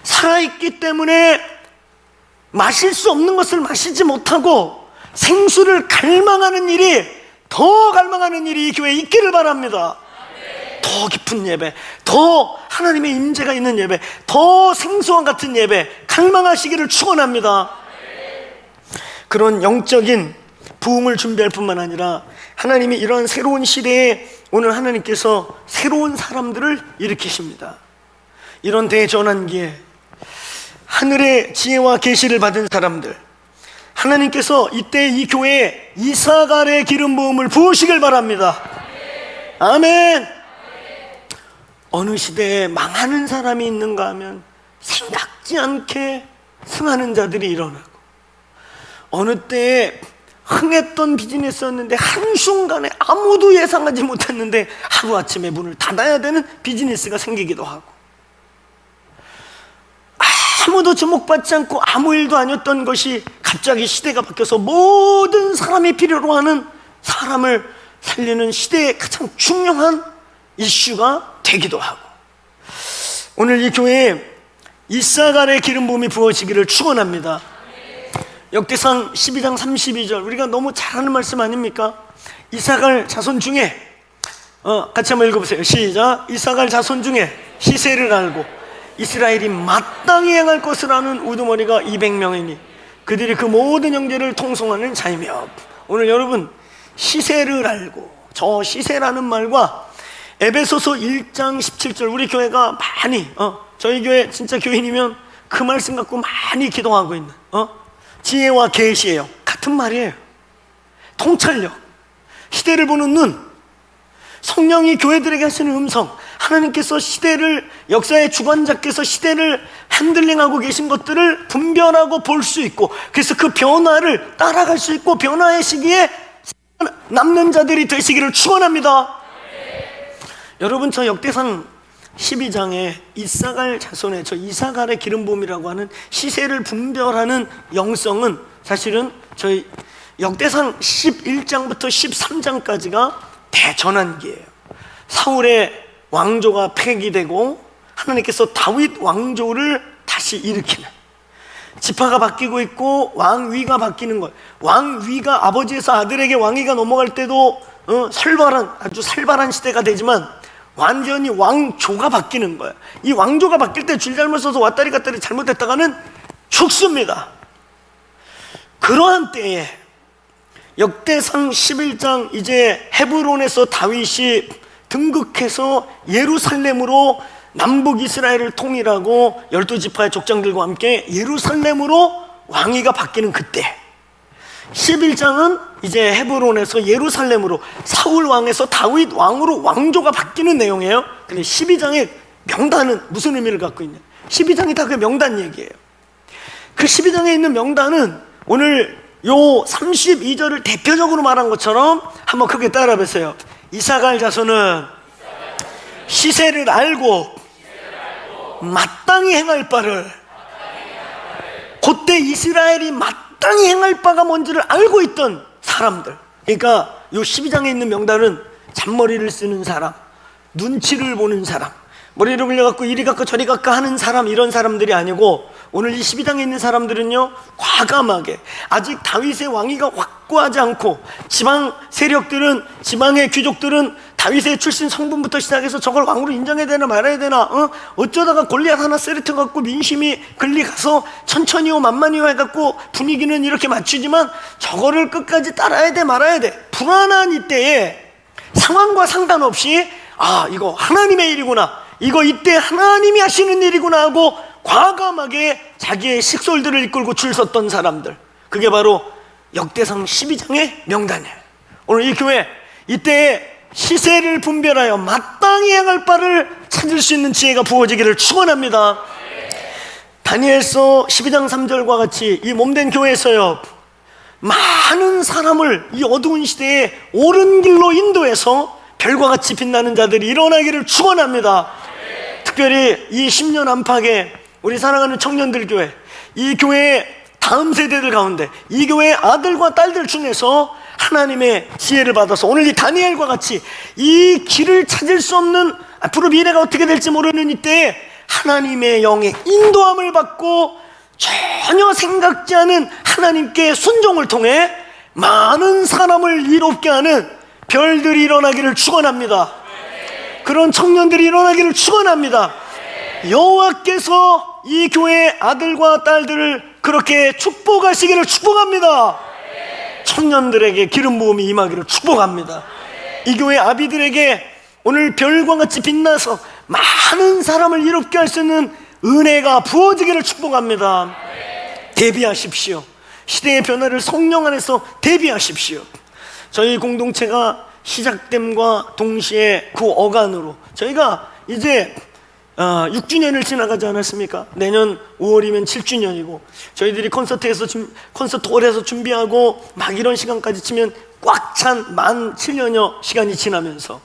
살아있기 때문에 마실 수 없는 것을 마시지 못하고 생수를 갈망하는 일이 더 갈망하는 일이 이 교회에 있기를 바랍니다. 더 깊은 예배, 더 하나님의 임재가 있는 예배, 더 생수와 같은 예배 갈망하시기를 축원합니다. 그런 영적인 부흥을 준비할 뿐만 아니라 하나님이 이런 새로운 시대에 오늘 하나님께서 새로운 사람들을 일으키십니다. 이런 대전환기에 하늘의 지혜와 계시를 받은 사람들, 하나님께서 이때 이 교회에 이사갈의 기름 부음을 부으시길 바랍니다. 아멘. 어느 시대에 망하는 사람이 있는가 하면 생각지 않게 승하는 자들이 일어나고, 어느 때에 흥했던 비즈니스였는데 한순간에 아무도 예상하지 못했는데 하루아침에 문을 닫아야 되는 비즈니스가 생기기도 하고, 아무도 주목받지 않고 아무 일도 아니었던 것이 갑자기 시대가 바뀌어서 모든 사람이 필요로 하는 사람을 살리는 시대의 가장 중요한 이슈가 되기도 하고, 오늘 이 교회에 이사갈의 기름 부음이 부어지기를 축원합니다. 역대상 12장 32절 우리가 너무 잘하는 말씀 아닙니까? 이사갈 자손 중에 같이 한번 읽어보세요. 시작. 이사갈 자손 중에 시세를 알고 이스라엘이 마땅히 행할 것을 아는 우두머리가 200명이니 그들이 그 모든 형제를 통송하는 자이며. 오늘 여러분 시세를 알고, 저 시세라는 말과 에베소서 1장 17절 우리 교회가 많이 저희 교회 진짜 교인이면 그 말씀 갖고 많이 기도하고 있는 지혜와 계시예요. 같은 말이에요. 통찰력, 시대를 보는 눈, 성령이 교회들에게 하시는 음성, 하나님께서 시대를, 역사의 주관자께서 시대를 핸들링하고 계신 것들을 분별하고 볼 수 있고, 그래서 그 변화를 따라갈 수 있고 변화의 시기에 남는 자들이 되시기를 축원합니다. 여러분 저 역대상 12장에 이사갈 자손의 저 이사갈의 기름 부음이라고 하는 시세를 분별하는 영성은 사실은 저희 역대상 11장부터 13장까지가 대전환기예요. 사울의 왕조가 폐기되고 하나님께서 다윗 왕조를 다시 일으키는, 지파가 바뀌고 있고 왕위가 바뀌는 거예요. 왕위가 아버지에서 아들에게 왕위가 넘어갈 때도 아주 살벌한 시대가 되지만 완전히 왕조가 바뀌는 거예요. 이 왕조가 바뀔 때 줄 잘못 써서 왔다리 갔다리 잘못했다가는 죽습니다. 그러한 때에 역대상 11장 이제 헤브론에서 다윗이 등극해서 예루살렘으로 남북 이스라엘을 통일하고 12지파의 족장들과 함께 예루살렘으로 왕위가 바뀌는 그때, 11장은 이제 헤브론에서 예루살렘으로 사울 왕에서 다윗 왕으로 왕조가 바뀌는 내용이에요. 근데 12장의 명단은 무슨 의미를 갖고 있냐? 12장이 다 그 명단 얘기예요. 그 12장에 있는 명단은 오늘 요 32절을 대표적으로 말한 것처럼 한번 크게 따라 보세요. 이사갈 자손은 시세를 알고 마땅히 행할 바를, 그때 이스라엘이 마땅히 행할 바가 뭔지를 알고 있던 사람들. 그러니까 요 12장에 있는 명단은 잔머리를 쓰는 사람, 눈치를 보는 사람, 머리를 굴려갖고 이리 갖고 저리 갖고 하는 사람, 이런 사람들이 아니고 오늘 이 12장에 있는 사람들은요, 과감하게 아직 다윗의 왕위가 확고하지 않고 지방 세력들은, 지방의 귀족들은 다윗의 출신 성분부터 시작해서 저걸 왕으로 인정해야 되나 말아야 되나, 어쩌다가 골리앗 하나 쓰러져 갖고 민심이 글리가서 천천히요 만만히요 해갖고 분위기는 이렇게 맞추지만 저거를 끝까지 따라야 돼 말아야 돼, 불안한 이때에 상황과 상관없이 이거 하나님의 일이구나, 이거 이때 하나님이 하시는 일이구나 하고 과감하게 자기의 식솔들을 이끌고 줄 섰던 사람들, 그게 바로 역대상 12장의 명단이에요. 오늘 이 교회 이때에 시세를 분별하여 마땅히 행할 바를 찾을 수 있는 지혜가 부어지기를 축원합니다. 다니엘서 12장 3절과 같이 이 몸된 교회에서요, 많은 사람을 이 어두운 시대에 옳은 길로 인도해서 별과 같이 빛나는 자들이 일어나기를 축원합니다. 특별히 이 10년 안팎에 우리 사랑하는 청년들 교회, 이 교회의 다음 세대들 가운데 이 교회의 아들과 딸들 중에서 하나님의 지혜를 받아서 오늘 이 다니엘과 같이 이 길을 찾을 수 없는, 앞으로 미래가 어떻게 될지 모르는 이때에 하나님의 영의 인도함을 받고 전혀 생각지 않은 하나님께 순종을 통해 많은 사람을 이롭게 하는 별들이 일어나기를 축원합니다. 그런 청년들이 일어나기를 축원합니다. 여호와께서 이 교회의 아들과 딸들을 그렇게 축복하시기를 축복합니다. 청년들에게 기름 부음이 임하기를 축복합니다. 이 교회 아비들에게 오늘 별과 같이 빛나서 많은 사람을 이롭게 할 수 있는 은혜가 부어지기를 축복합니다. 대비하십시오. 시대의 변화를 성령 안에서 대비하십시오. 저희 공동체가 시작됨과 동시에 그 어간으로 저희가 이제 6주년을 지나가지 않았습니까? 내년 5월이면 7주년이고 저희들이 콘서트홀에서 준비하고 막 이런 시간까지 치면 꽉 찬 만 7년여 시간이 지나면서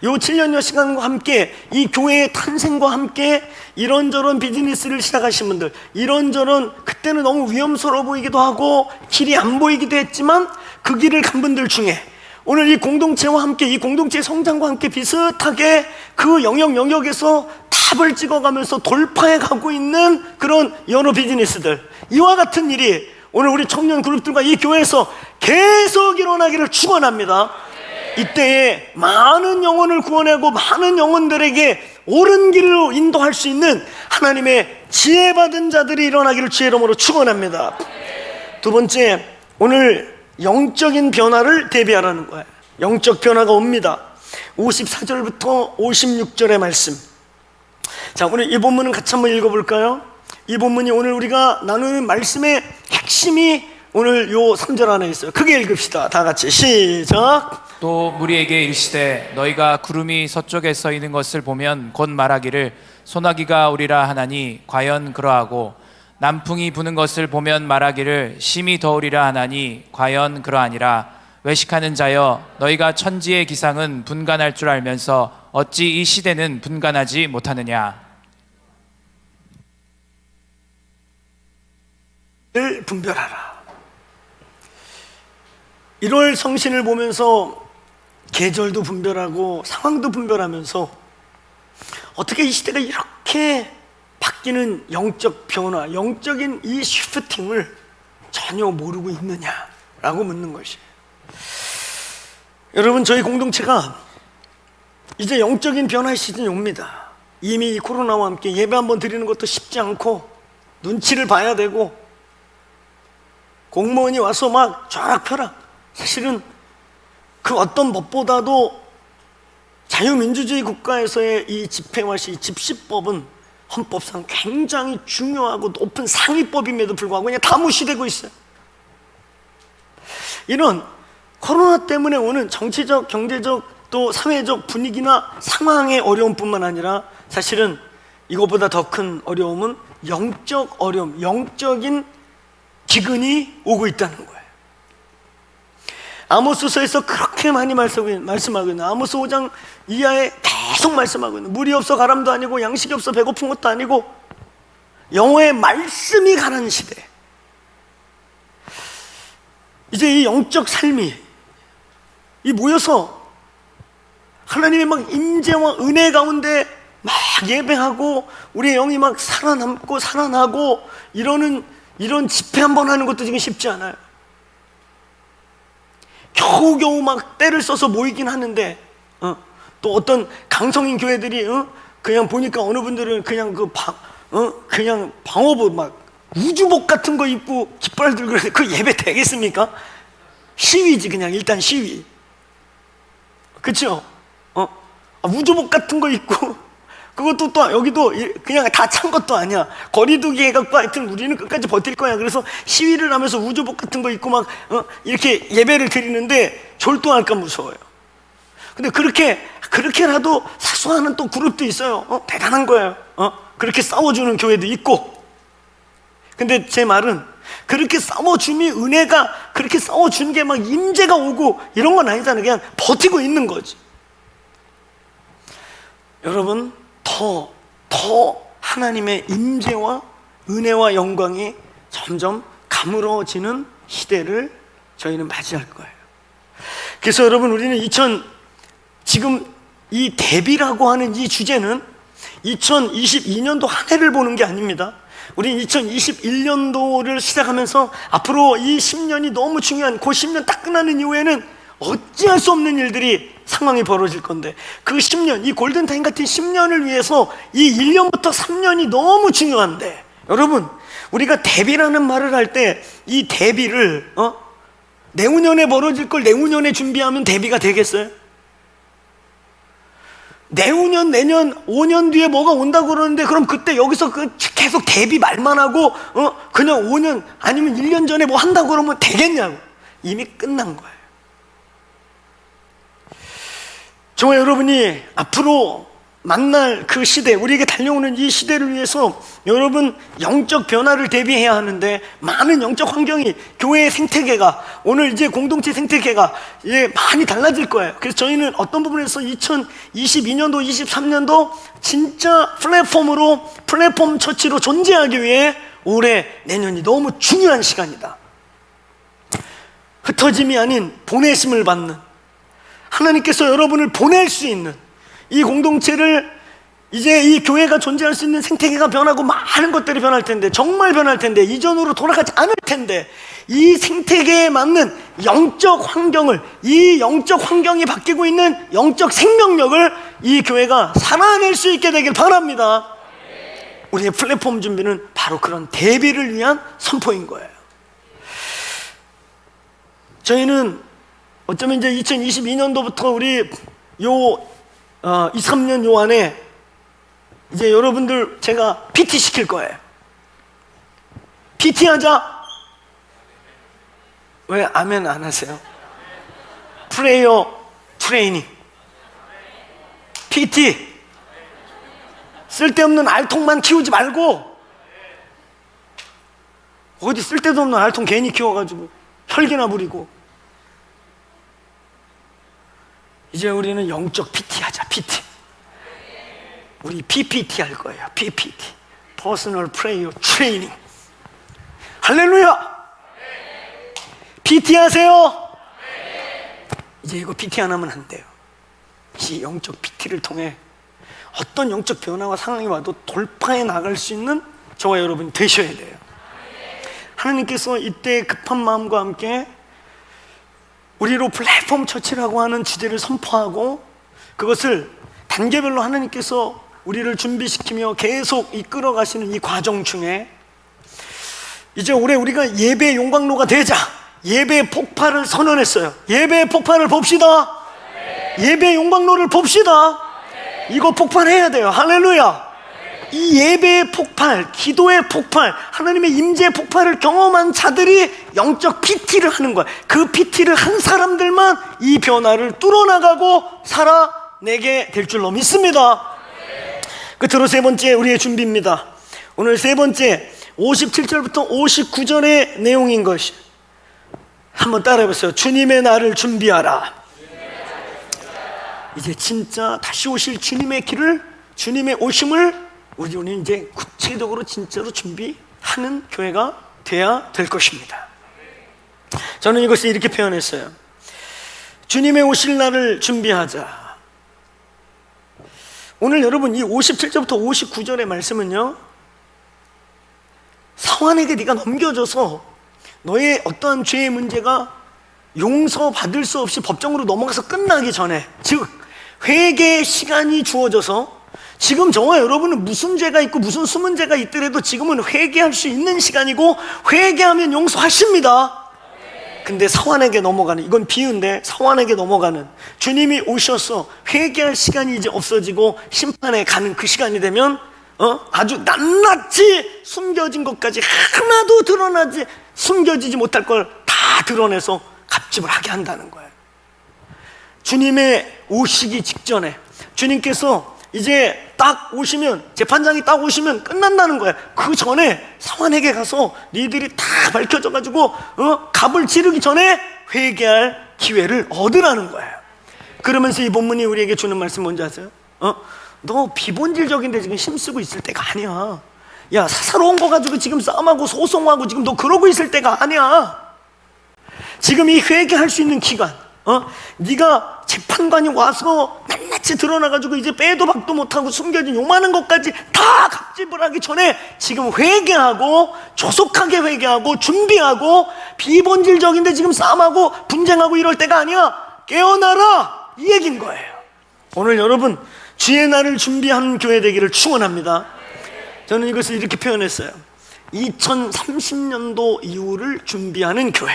요 7년여 시간과 함께 이 교회의 탄생과 함께 이런저런 비즈니스를 시작하신 분들, 이런저런 그때는 너무 위험스러워 보이기도 하고 길이 안 보이기도 했지만 그 길을 간 분들 중에 오늘 이 공동체와 함께, 이 공동체의 성장과 함께 비슷하게 그 영역에서 탑을 찍어가면서 돌파해 가고 있는 그런 여러 비즈니스들, 이와 같은 일이 오늘 우리 청년 그룹들과 이 교회에서 계속 일어나기를 축원합니다. 이때에 많은 영혼을 구원하고 많은 영혼들에게 옳은 길로 인도할 수 있는 하나님의 지혜받은 자들이 일어나기를 주의 이름으로 축원합니다. 두 번째, 오늘 영적인 변화를 대비하라는 거예요. 영적 변화가 옵니다. 54절부터 56절의 말씀. 자, 오늘 이 본문은 같이 한번 읽어볼까요? 이 본문이 오늘 우리가 나누는 말씀의 핵심이 오늘 요 3절 안에 있어요. 크게 읽읍시다. 다 같이 시작. 또 무리에게 이르시되 너희가 구름이 서쪽에 서 있는 것을 보면 곧 말하기를 소나기가 오리라 하나니 과연 그러하고 남풍이 부는 것을 보면 말하기를 심히 더우리라 하나니 과연 그러하니라. 외식하는 자여 너희가 천지의 기상은 분간할 줄 알면서 어찌 이 시대는 분간하지 못하느냐. 를 분별하라. 1월 성신을 보면서 계절도 분별하고 상황도 분별하면서 어떻게 이 시대가 이렇게 바뀌는 영적 변화, 영적인 이 쉬프팅을 전혀 모르고 있느냐라고 묻는 것이에요. 여러분, 저희 공동체가 이제 영적인 변화의 시즌이 옵니다. 이미 이 코로나와 함께 예배 한번 드리는 것도 쉽지 않고 눈치를 봐야 되고 공무원이 와서 막 쫙펴락, 사실은 그 어떤 법보다도 자유민주주의 국가에서의 이 집회와 집시법은 헌법상 굉장히 중요하고 높은 상위법임에도 불구하고 그냥 다 무시되고 있어요. 이런 코로나 때문에 오는 정치적, 경제적, 또 사회적 분위기나 상황의 어려움뿐만 아니라 사실은 이것보다 더 큰 어려움은 영적 어려움, 영적인 기근이 오고 있다는 거예요. 아모스서에서 그렇게 많이 말씀하고 있는, 아모스 5장 이하에 계속 말씀하고 있는, 물이 없어 가람도 아니고 양식이 없어 배고픈 것도 아니고 영어의 말씀이 가는 시대. 이제 이 영적 삶이 이 모여서 하나님의 막 임재와 은혜 가운데 막 예배하고 우리의 영이 막 살아남고 살아나고 이런 집회 한번 하는 것도 지금 쉽지 않아요. 겨우겨우 막 때를 써서 모이긴 하는데 또 어떤 강성인 교회들이 그냥 보니까 어느 분들은 그냥 그냥 방어복 막 우주복 같은 거 입고 깃발 들고 그러는데 그 예배 되겠습니까? 시위지 그냥 일단 시위. 그렇죠? 우주복 같은 거 입고 그것도 또 여기도 그냥 다 찬 것도 아니야. 거리두기 해갖고 하여튼 우리는 끝까지 버틸 거야. 그래서 시위를 하면서 우주복 같은 거 입고 막 이렇게 예배를 드리는데 졸도할까 무서워요. 근데 그렇게라도 사소한 또 그룹도 있어요. 대단한 거예요. 그렇게 싸워주는 교회도 있고. 근데 제 말은 그렇게 싸워줌이 은혜가 그렇게 싸워주는 게 막 임재가 오고 이런 건 아니잖아요. 그냥 버티고 있는 거지. 여러분, 더 하나님의 임재와 은혜와 영광이 점점 가물어지는 시대를 저희는 맞이할 거예요. 그래서 여러분, 우리는 지금 이 대비라고 하는 이 주제는 2022년도 한 해를 보는 게 아닙니다. 우리 2021년도를 시작하면서 앞으로 이 10년이 너무 중요한 그 10년 딱 끝나는 이후에는 어찌할 수 없는 일들이 상황이 벌어질 건데 그 10년, 이 골든타임 같은 10년을 위해서 이 1년부터 3년이 너무 중요한데 여러분, 우리가 대비라는 말을 할 때 이 대비를 내후년에 벌어질 걸 내후년에 준비하면 대비가 되겠어요? 내후년, 내년, 5년 뒤에 뭐가 온다고 그러는데 그럼 그때 여기서 계속 대비 말만 하고 그냥 5년 아니면 1년 전에 뭐 한다고 그러면 되겠냐고. 이미 끝난 거예요. 정말 여러분이 앞으로 만날 그 시대, 우리에게 달려오는 이 시대를 위해서 여러분 영적 변화를 대비해야 하는데 많은 영적 환경이, 교회의 생태계가, 오늘 이제 공동체 생태계가 많이 달라질 거예요. 그래서 저희는 어떤 부분에서 2022년도, 23년도 진짜 플랫폼 처치로 존재하기 위해 올해, 내년이 너무 중요한 시간이다. 흩어짐이 아닌 보내심을 받는, 하나님께서 여러분을 보낼 수 있는 이 공동체를, 이제 이 교회가 존재할 수 있는 생태계가 변하고 많은 것들이 변할 텐데, 정말 변할 텐데, 이전으로 돌아가지 않을 텐데, 이 생태계에 맞는 영적 환경을, 이 영적 환경이 바뀌고 있는 영적 생명력을 이 교회가 살아낼 수 있게 되길 바랍니다. 우리의 플랫폼 준비는 바로 그런 대비를 위한 선포인 거예요. 저희는 어쩌면 이제 2022년도부터 우리 2, 3년 요 안에 이제 여러분들 제가 PT 시킬 거예요. PT 하자. 왜 아멘 안 하세요? 프레이어 트레이닝. PT. 쓸데없는 알통만 키우지 말고, 어디 쓸데도 없는 알통 괜히 키워가지고 혈기나 부리고. 이제 우리는 영적 PT 하자. PT. 우리 PPT 할 거예요. PPT. Personal Prayer Training. 할렐루야. PT 하세요. 이제 이거 PT 안 하면 안 돼요. 이 영적 PT를 통해 어떤 영적 변화와 상황이 와도 돌파해 나갈 수 있는 저와 여러분이 되셔야 돼요. 하나님께서 이때 급한 마음과 함께 우리로 플랫폼 처치라고 하는 주제를 선포하고, 그것을 단계별로 하나님께서 우리를 준비시키며 계속 이끌어 가시는 이 과정 중에 이제 올해 우리가 예배의 용광로가 되자, 예배의 폭발을 선언했어요. 예배의 폭발을 봅시다. 예배의 용광로를 봅시다. 이거 폭발해야 돼요. 할렐루야. 이 예배의 폭발, 기도의 폭발, 하나님의 임재의 폭발을 경험한 자들이 영적 PT를 하는 거야. 그 PT를 한 사람들만 이 변화를 뚫어나가고 살아내게 될 줄로 믿습니다. 끝으로 세 번째 우리의 준비입니다. 오늘 세 번째 57절부터 59절의 내용인 것이, 한번 따라해보세요. 주님의 날을 준비하라. 이제 진짜 다시 오실 주님의 길을, 주님의 오심을 우리는 이제 구체적으로 진짜로 준비하는 교회가 돼야 될 것입니다. 저는 이것을 이렇게 표현했어요. 주님의 오실 날을 준비하자. 오늘 여러분 이 57절부터 59절의 말씀은요, 사환에게 네가 넘겨줘서 너의 어떠한 죄의 문제가 용서받을 수 없이 법정으로 넘어가서 끝나기 전에, 즉 회개의 시간이 주어져서, 지금 저와 여러분은 무슨 죄가 있고 무슨 숨은 죄가 있더라도 지금은 회개할 수 있는 시간이고, 회개하면 용서하십니다. 근데 사환에게 넘어가는, 이건 비유인데 사환에게 넘어가는, 주님이 오셔서 회개할 시간이 이제 없어지고 심판에 가는 그 시간이 되면 아주 낱낱이 숨겨진 것까지 하나도 드러나지, 숨겨지지 못할 걸 다 드러내서 갑집을 하게 한다는 거예요. 주님의 오시기 직전에 주님께서 이제 딱 오시면, 재판장이 딱 오시면 끝난다는 거예요. 그 전에 사환에게 가서 니들이 다 밝혀져가지고 갑을 지르기 전에 회개할 기회를 얻으라는 거예요. 그러면서 이 본문이 우리에게 주는 말씀 뭔지 아세요? 너 비본질적인데 지금 힘쓰고 있을 때가 아니야. 야, 사사로운 거 가지고 지금 싸움하고 소송하고 지금 너 그러고 있을 때가 아니야. 지금 이 회개할 수 있는 기간, 네가 재판관이 와서 낱낱이 드러나가지고 이제 빼도 박도 못하고 숨겨진 요만한 것까지 다 갑집을 하기 전에 지금 회개하고, 조속하게 회개하고 준비하고, 비본질적인데 지금 싸움하고 분쟁하고 이럴 때가 아니야. 깨어나라, 이 얘기인 거예요. 오늘 여러분 주의 날을 준비하는 교회 되기를 축원합니다. 저는 이것을 이렇게 표현했어요. 2030년도 이후를 준비하는 교회.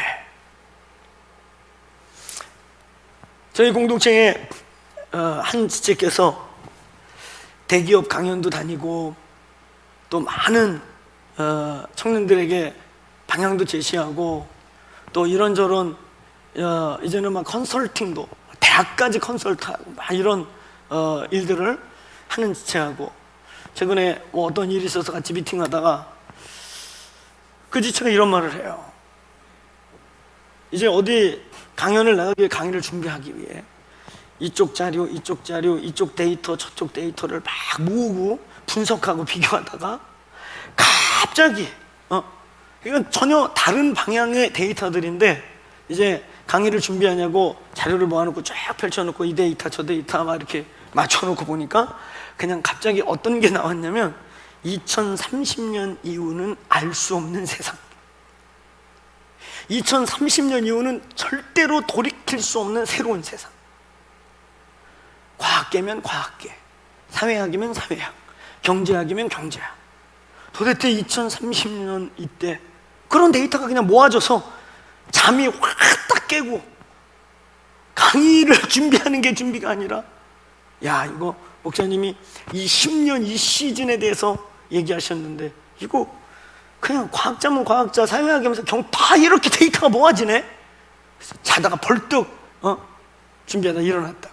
저희 공동체에 한 지체께서 대기업 강연도 다니고 또 많은 청년들에게 방향도 제시하고 또 이런저런 이제는 막 컨설팅도, 대학까지 컨설트하고 막 이런 일들을 하는 지체하고, 최근에 뭐 어떤 일이 있어서 같이 미팅하다가 그 지체가 이런 말을 해요. 이제 어디 강연을 나가기 위해, 강의를 준비하기 위해 이쪽 자료, 이쪽 자료, 이쪽 데이터, 저쪽 데이터를 막 모으고 분석하고 비교하다가 갑자기 이건 전혀 다른 방향의 데이터들인데, 이제 강의를 준비하냐고 자료를 모아놓고 쫙 펼쳐놓고 이 데이터 저 데이터 막 이렇게 맞춰놓고 보니까 그냥 갑자기 어떤 게 나왔냐면 2030년 이후는 알 수 없는 세상, 2030년 이후는 절대로 돌이킬 수 없는 새로운 세상. 과학계면 과학계, 사회학이면 사회학, 경제학이면 경제학. 도대체 2030년 이때 그런 데이터가 그냥 모아져서 잠이 확 딱 깨고 강의를 준비하는 게 준비가 아니라, 야, 이거 목사님이 이 10년 이 시즌에 대해서 얘기하셨는데 이거 그냥 과학자면 과학자, 사회학이면서 다 이렇게 데이터가 모아지네. 그래서 자다가 벌떡 준비하다 일어났다.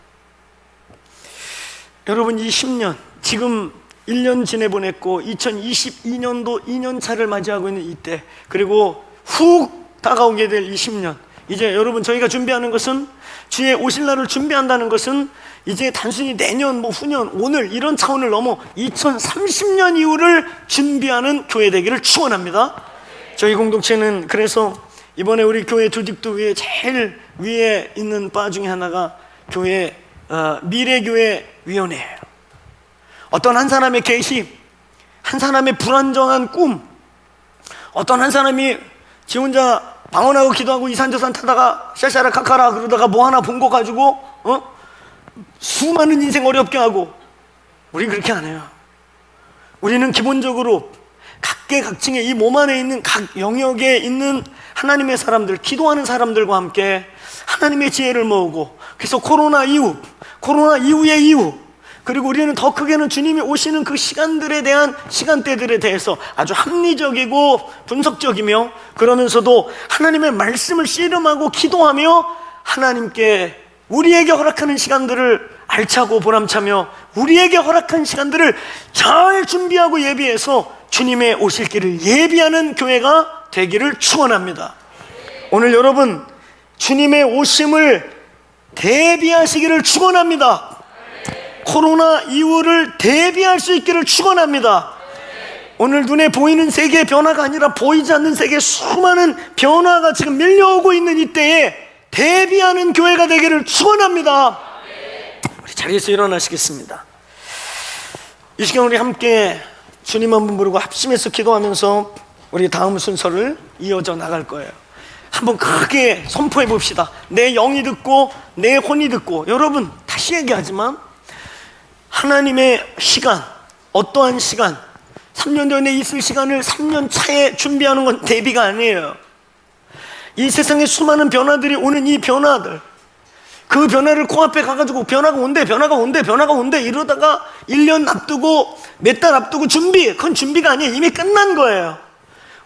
여러분, 이 10년, 지금 1년 지내보냈고 2022년도 2년차를 맞이하고 있는 이때, 그리고 훅 다가오게 될 이 10년, 이제 여러분 저희가 준비하는 것은, 주의 오실 날을 준비한다는 것은 이제 단순히 내년, 뭐 후년, 오늘 이런 차원을 넘어 2030년 이후를 준비하는 교회 되기를 축원합니다. 저희 공동체는 그래서 이번에 우리 교회 조직도 위에 제일 위에 있는 바 중에 하나가 교회 미래교회 위원회예요. 어떤 한 사람의 계시, 한 사람의 불안정한 꿈, 어떤 한 사람이 지 혼자 방언하고 기도하고 이산저산 타다가 샤샤라 카카라 그러다가 뭐 하나 본 거 가지고 수많은 인생 어렵게 하고, 우린 그렇게 안 해요. 우리는 기본적으로 각계각층의 이 몸 안에 있는 각 영역에 있는 하나님의 사람들, 기도하는 사람들과 함께 하나님의 지혜를 모으고, 그래서 코로나 이후의 이후, 그리고 우리는 더 크게는 주님이 오시는 그 시간들에 대한, 시간대들에 대해서 아주 합리적이고 분석적이며, 그러면서도 하나님의 말씀을 씨름하고 기도하며 하나님께 우리에게 허락하는 시간들을 알차고 보람차며 우리에게 허락한 시간들을 잘 준비하고 예비해서 주님의 오실 길을 예비하는 교회가 되기를 축원합니다. 오늘 여러분 주님의 오심을 대비하시기를 축원합니다. 코로나 이후를 대비할 수 있기를 축원합니다. 오늘 눈에 보이는 세계의 변화가 아니라 보이지 않는 세계의 수많은 변화가 지금 밀려오고 있는 이때에 대비하는 교회가 되기를 축원합니다. 우리 자리에서 일어나시겠습니다. 이 시간 우리 함께 주님 한 분 부르고 합심해서 기도하면서 우리 다음 순서를 이어져 나갈 거예요. 한번 크게 선포해 봅시다. 내 영이 듣고 내 혼이 듣고. 여러분, 다시 얘기하지만 하나님의 시간, 어떠한 시간, 3년 전에 있을 시간을 3년 차에 준비하는 건 대비가 아니에요. 이 세상에 수많은 변화들이 오는 이 변화들, 그 변화를 코앞에 가가지고 변화가 온대 이러다가 1년 앞두고 몇 달 앞두고 그건 준비가 아니에요. 이미 끝난 거예요.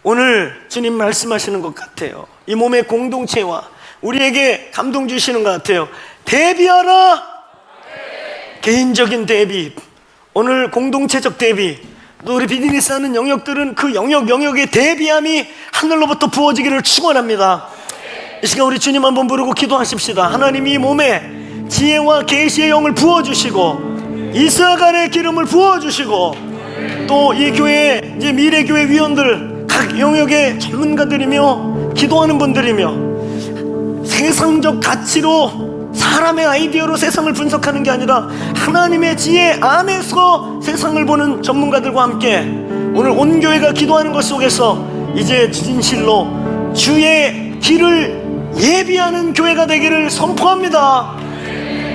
오늘 주님 말씀하시는 것 같아요. 이 몸의 공동체와 우리에게 감동 주시는 것 같아요. 대비하라. 개인적인 대비, 오늘 공동체적 대비, 또 우리 비즈니스 하는 영역들은 그 영역의 대비함이 하늘로부터 부어지기를 축원합니다. 이 시간 우리 주님 한번 부르고 기도하십시다. 하나님이 이 몸에 지혜와 계시의 영을 부어주시고 이스라엘 안의 기름을 부어주시고, 또 이 교회 이제 미래교회 위원들, 각 영역의 전문가들이며 기도하는 분들이며 세상적 가치로 사람의 아이디어로 세상을 분석하는 게 아니라 하나님의 지혜 안에서 세상을 보는 전문가들과 함께 오늘 온 교회가 기도하는 것 속에서 이제 진실로 주의 길을 예비하는 교회가 되기를 선포합니다.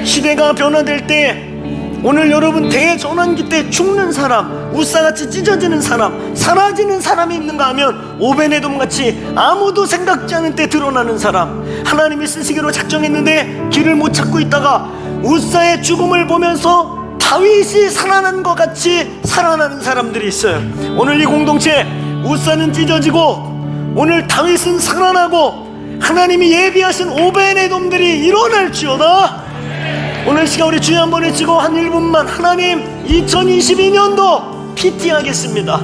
시대가 변화될 때, 오늘 여러분 대전환기 때 죽는 사람, 우사같이 찢어지는 사람, 사라지는 사람이 있는가 하면 오베네돔같이 아무도 생각지 않은 때 드러나는 사람, 하나님이 쓰시기로 작정했는데 길을 못 찾고 있다가 우사의 죽음을 보면서 다윗이 살아난 것 같이 살아나는 사람들이 있어요. 오늘 이 공동체, 우사는 찢어지고 오늘 다윗은 살아나고 하나님이 예비하신 오베네돔들이 일어날지어다. 오늘 시간 우리 주여 한번 외치고 한 1분만 하나님 2022년도 PT 하겠습니다.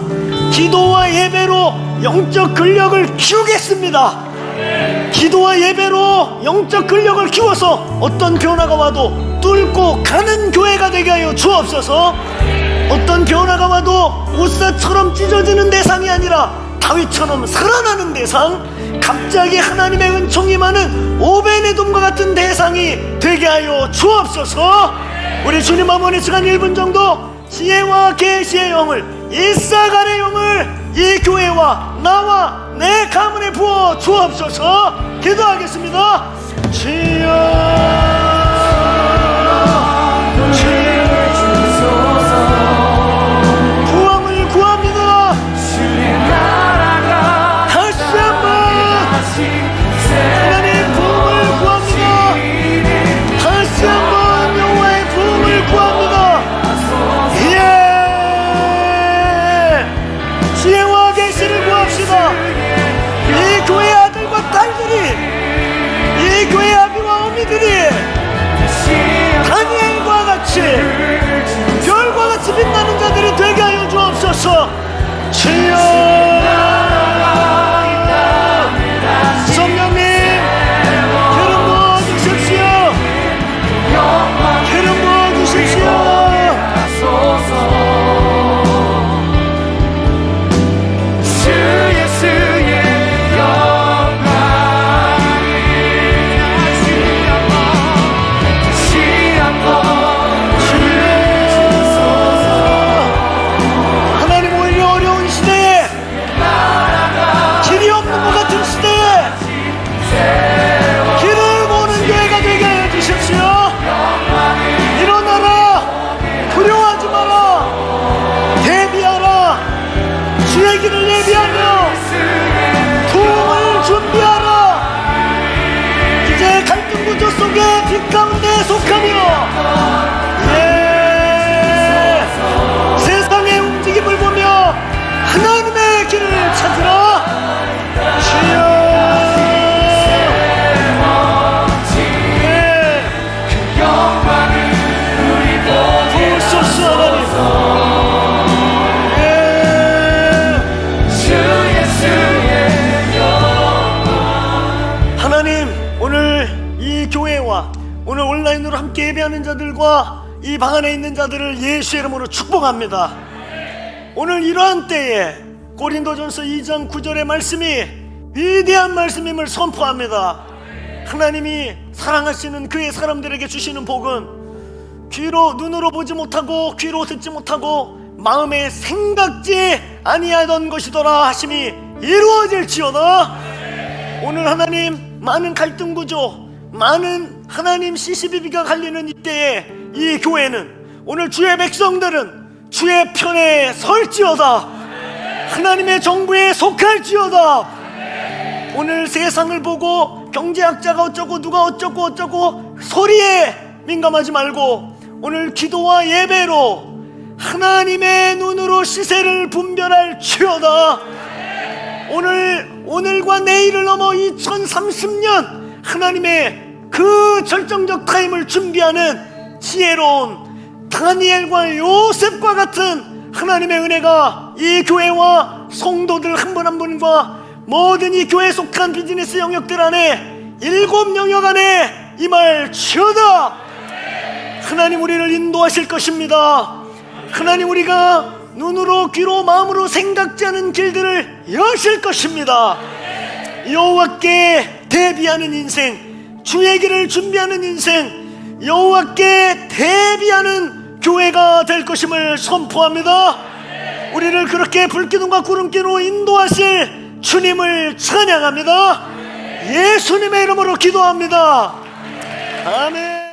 기도와 예배로 영적 근력을 키우겠습니다. 기도와 예배로 영적 근력을 키워서 어떤 변화가 와도 뚫고 가는 교회가 되게 하여 주옵소서. 어떤 변화가 와도 우사처럼 찢어지는 대상이 아니라 다윗처럼 살아나는 대상, 갑자기 하나님의 은총이 많은 오베네돔과 같은 대상이 되게 하여 주옵소서. 우리 주님 한번 시간 1분 정도 지혜와 계시의 영을, 이사갈의 영을 이 교회와 나와 내 가문에 부어 주옵소서. 기도하겠습니다. 주여 하나님 부흥을 구합니다. 다시 한번 여호와의 부흥을 구합니다. 예, 지혜와 계시를 구합시다. 이 교회 아들과 딸들이, 이 교회 아비와 어미들이 다니엘과 같이 별과 같이 빛나는 자들이 되게 하여 주옵소서. 주여, 성령님 기름 부어주십시오. 기름 부어주십시오. 주 예수의 영광이 다시 한번 주옵소서. 하나님, 오히려 어려운 시대에, 길이 없는 것 같은 시대에 길을 보는 교회가 되게 해 주십시오. 일어나라, 두려워하지 마라, 대비하라, 주의 길을 예비하며 도움을 준비하라. 이제 갈등 구조 속에 빛 가운데 속하며 세상의 움직임을 보며 하나님의 길을 찾으라. 주여, 오늘 온라인으로 함께 예배하는 자들과 이 방 안에 있는 자들을 예수의 이름으로 축복합니다. 오늘 이러한 때에 고린도전서 2장 9절의 말씀이 위대한 말씀임을 선포합니다. 하나님이 사랑하시는 그의 사람들에게 주시는 복은 귀로, 눈으로 보지 못하고 귀로 듣지 못하고 마음에 생각지 아니하던 것이더라 하심이 이루어질지어다. 오늘 하나님, 많은 갈등 구조, 많은 하나님 CCBB가 갈리는 이때에 이 교회는, 오늘 주의 백성들은 주의 편에 설지어다. 하나님의 정부에 속할지어다. 오늘 세상을 보고 경제학자가 어쩌고 누가 어쩌고 소리에 민감하지 말고 오늘 기도와 예배로 하나님의 눈으로 시세를 분별할 지어다. 오늘과 내일을 넘어 2030년 하나님의 그 절정적 타임을 준비하는 지혜로운 다니엘과 요셉과 같은 하나님의 은혜가 이 교회와 성도들 한 분 한 분과 모든 이 교회에 속한 비즈니스 영역들 안에 7 영역 안에 임할 지어다. 하나님 우리를 인도하실 것입니다. 하나님 우리가 눈으로 귀로 마음으로 생각지 않은 길들을 여실 것입니다. 여호와께 대비하는 인생, 주의 길을 준비하는 인생, 여호와께 대비하는 교회가 될 것임을 선포합니다. 우리를 그렇게 불기둥과 구름기로 인도하실 주님을 찬양합니다. 예수님의 이름으로 기도합니다. 아멘.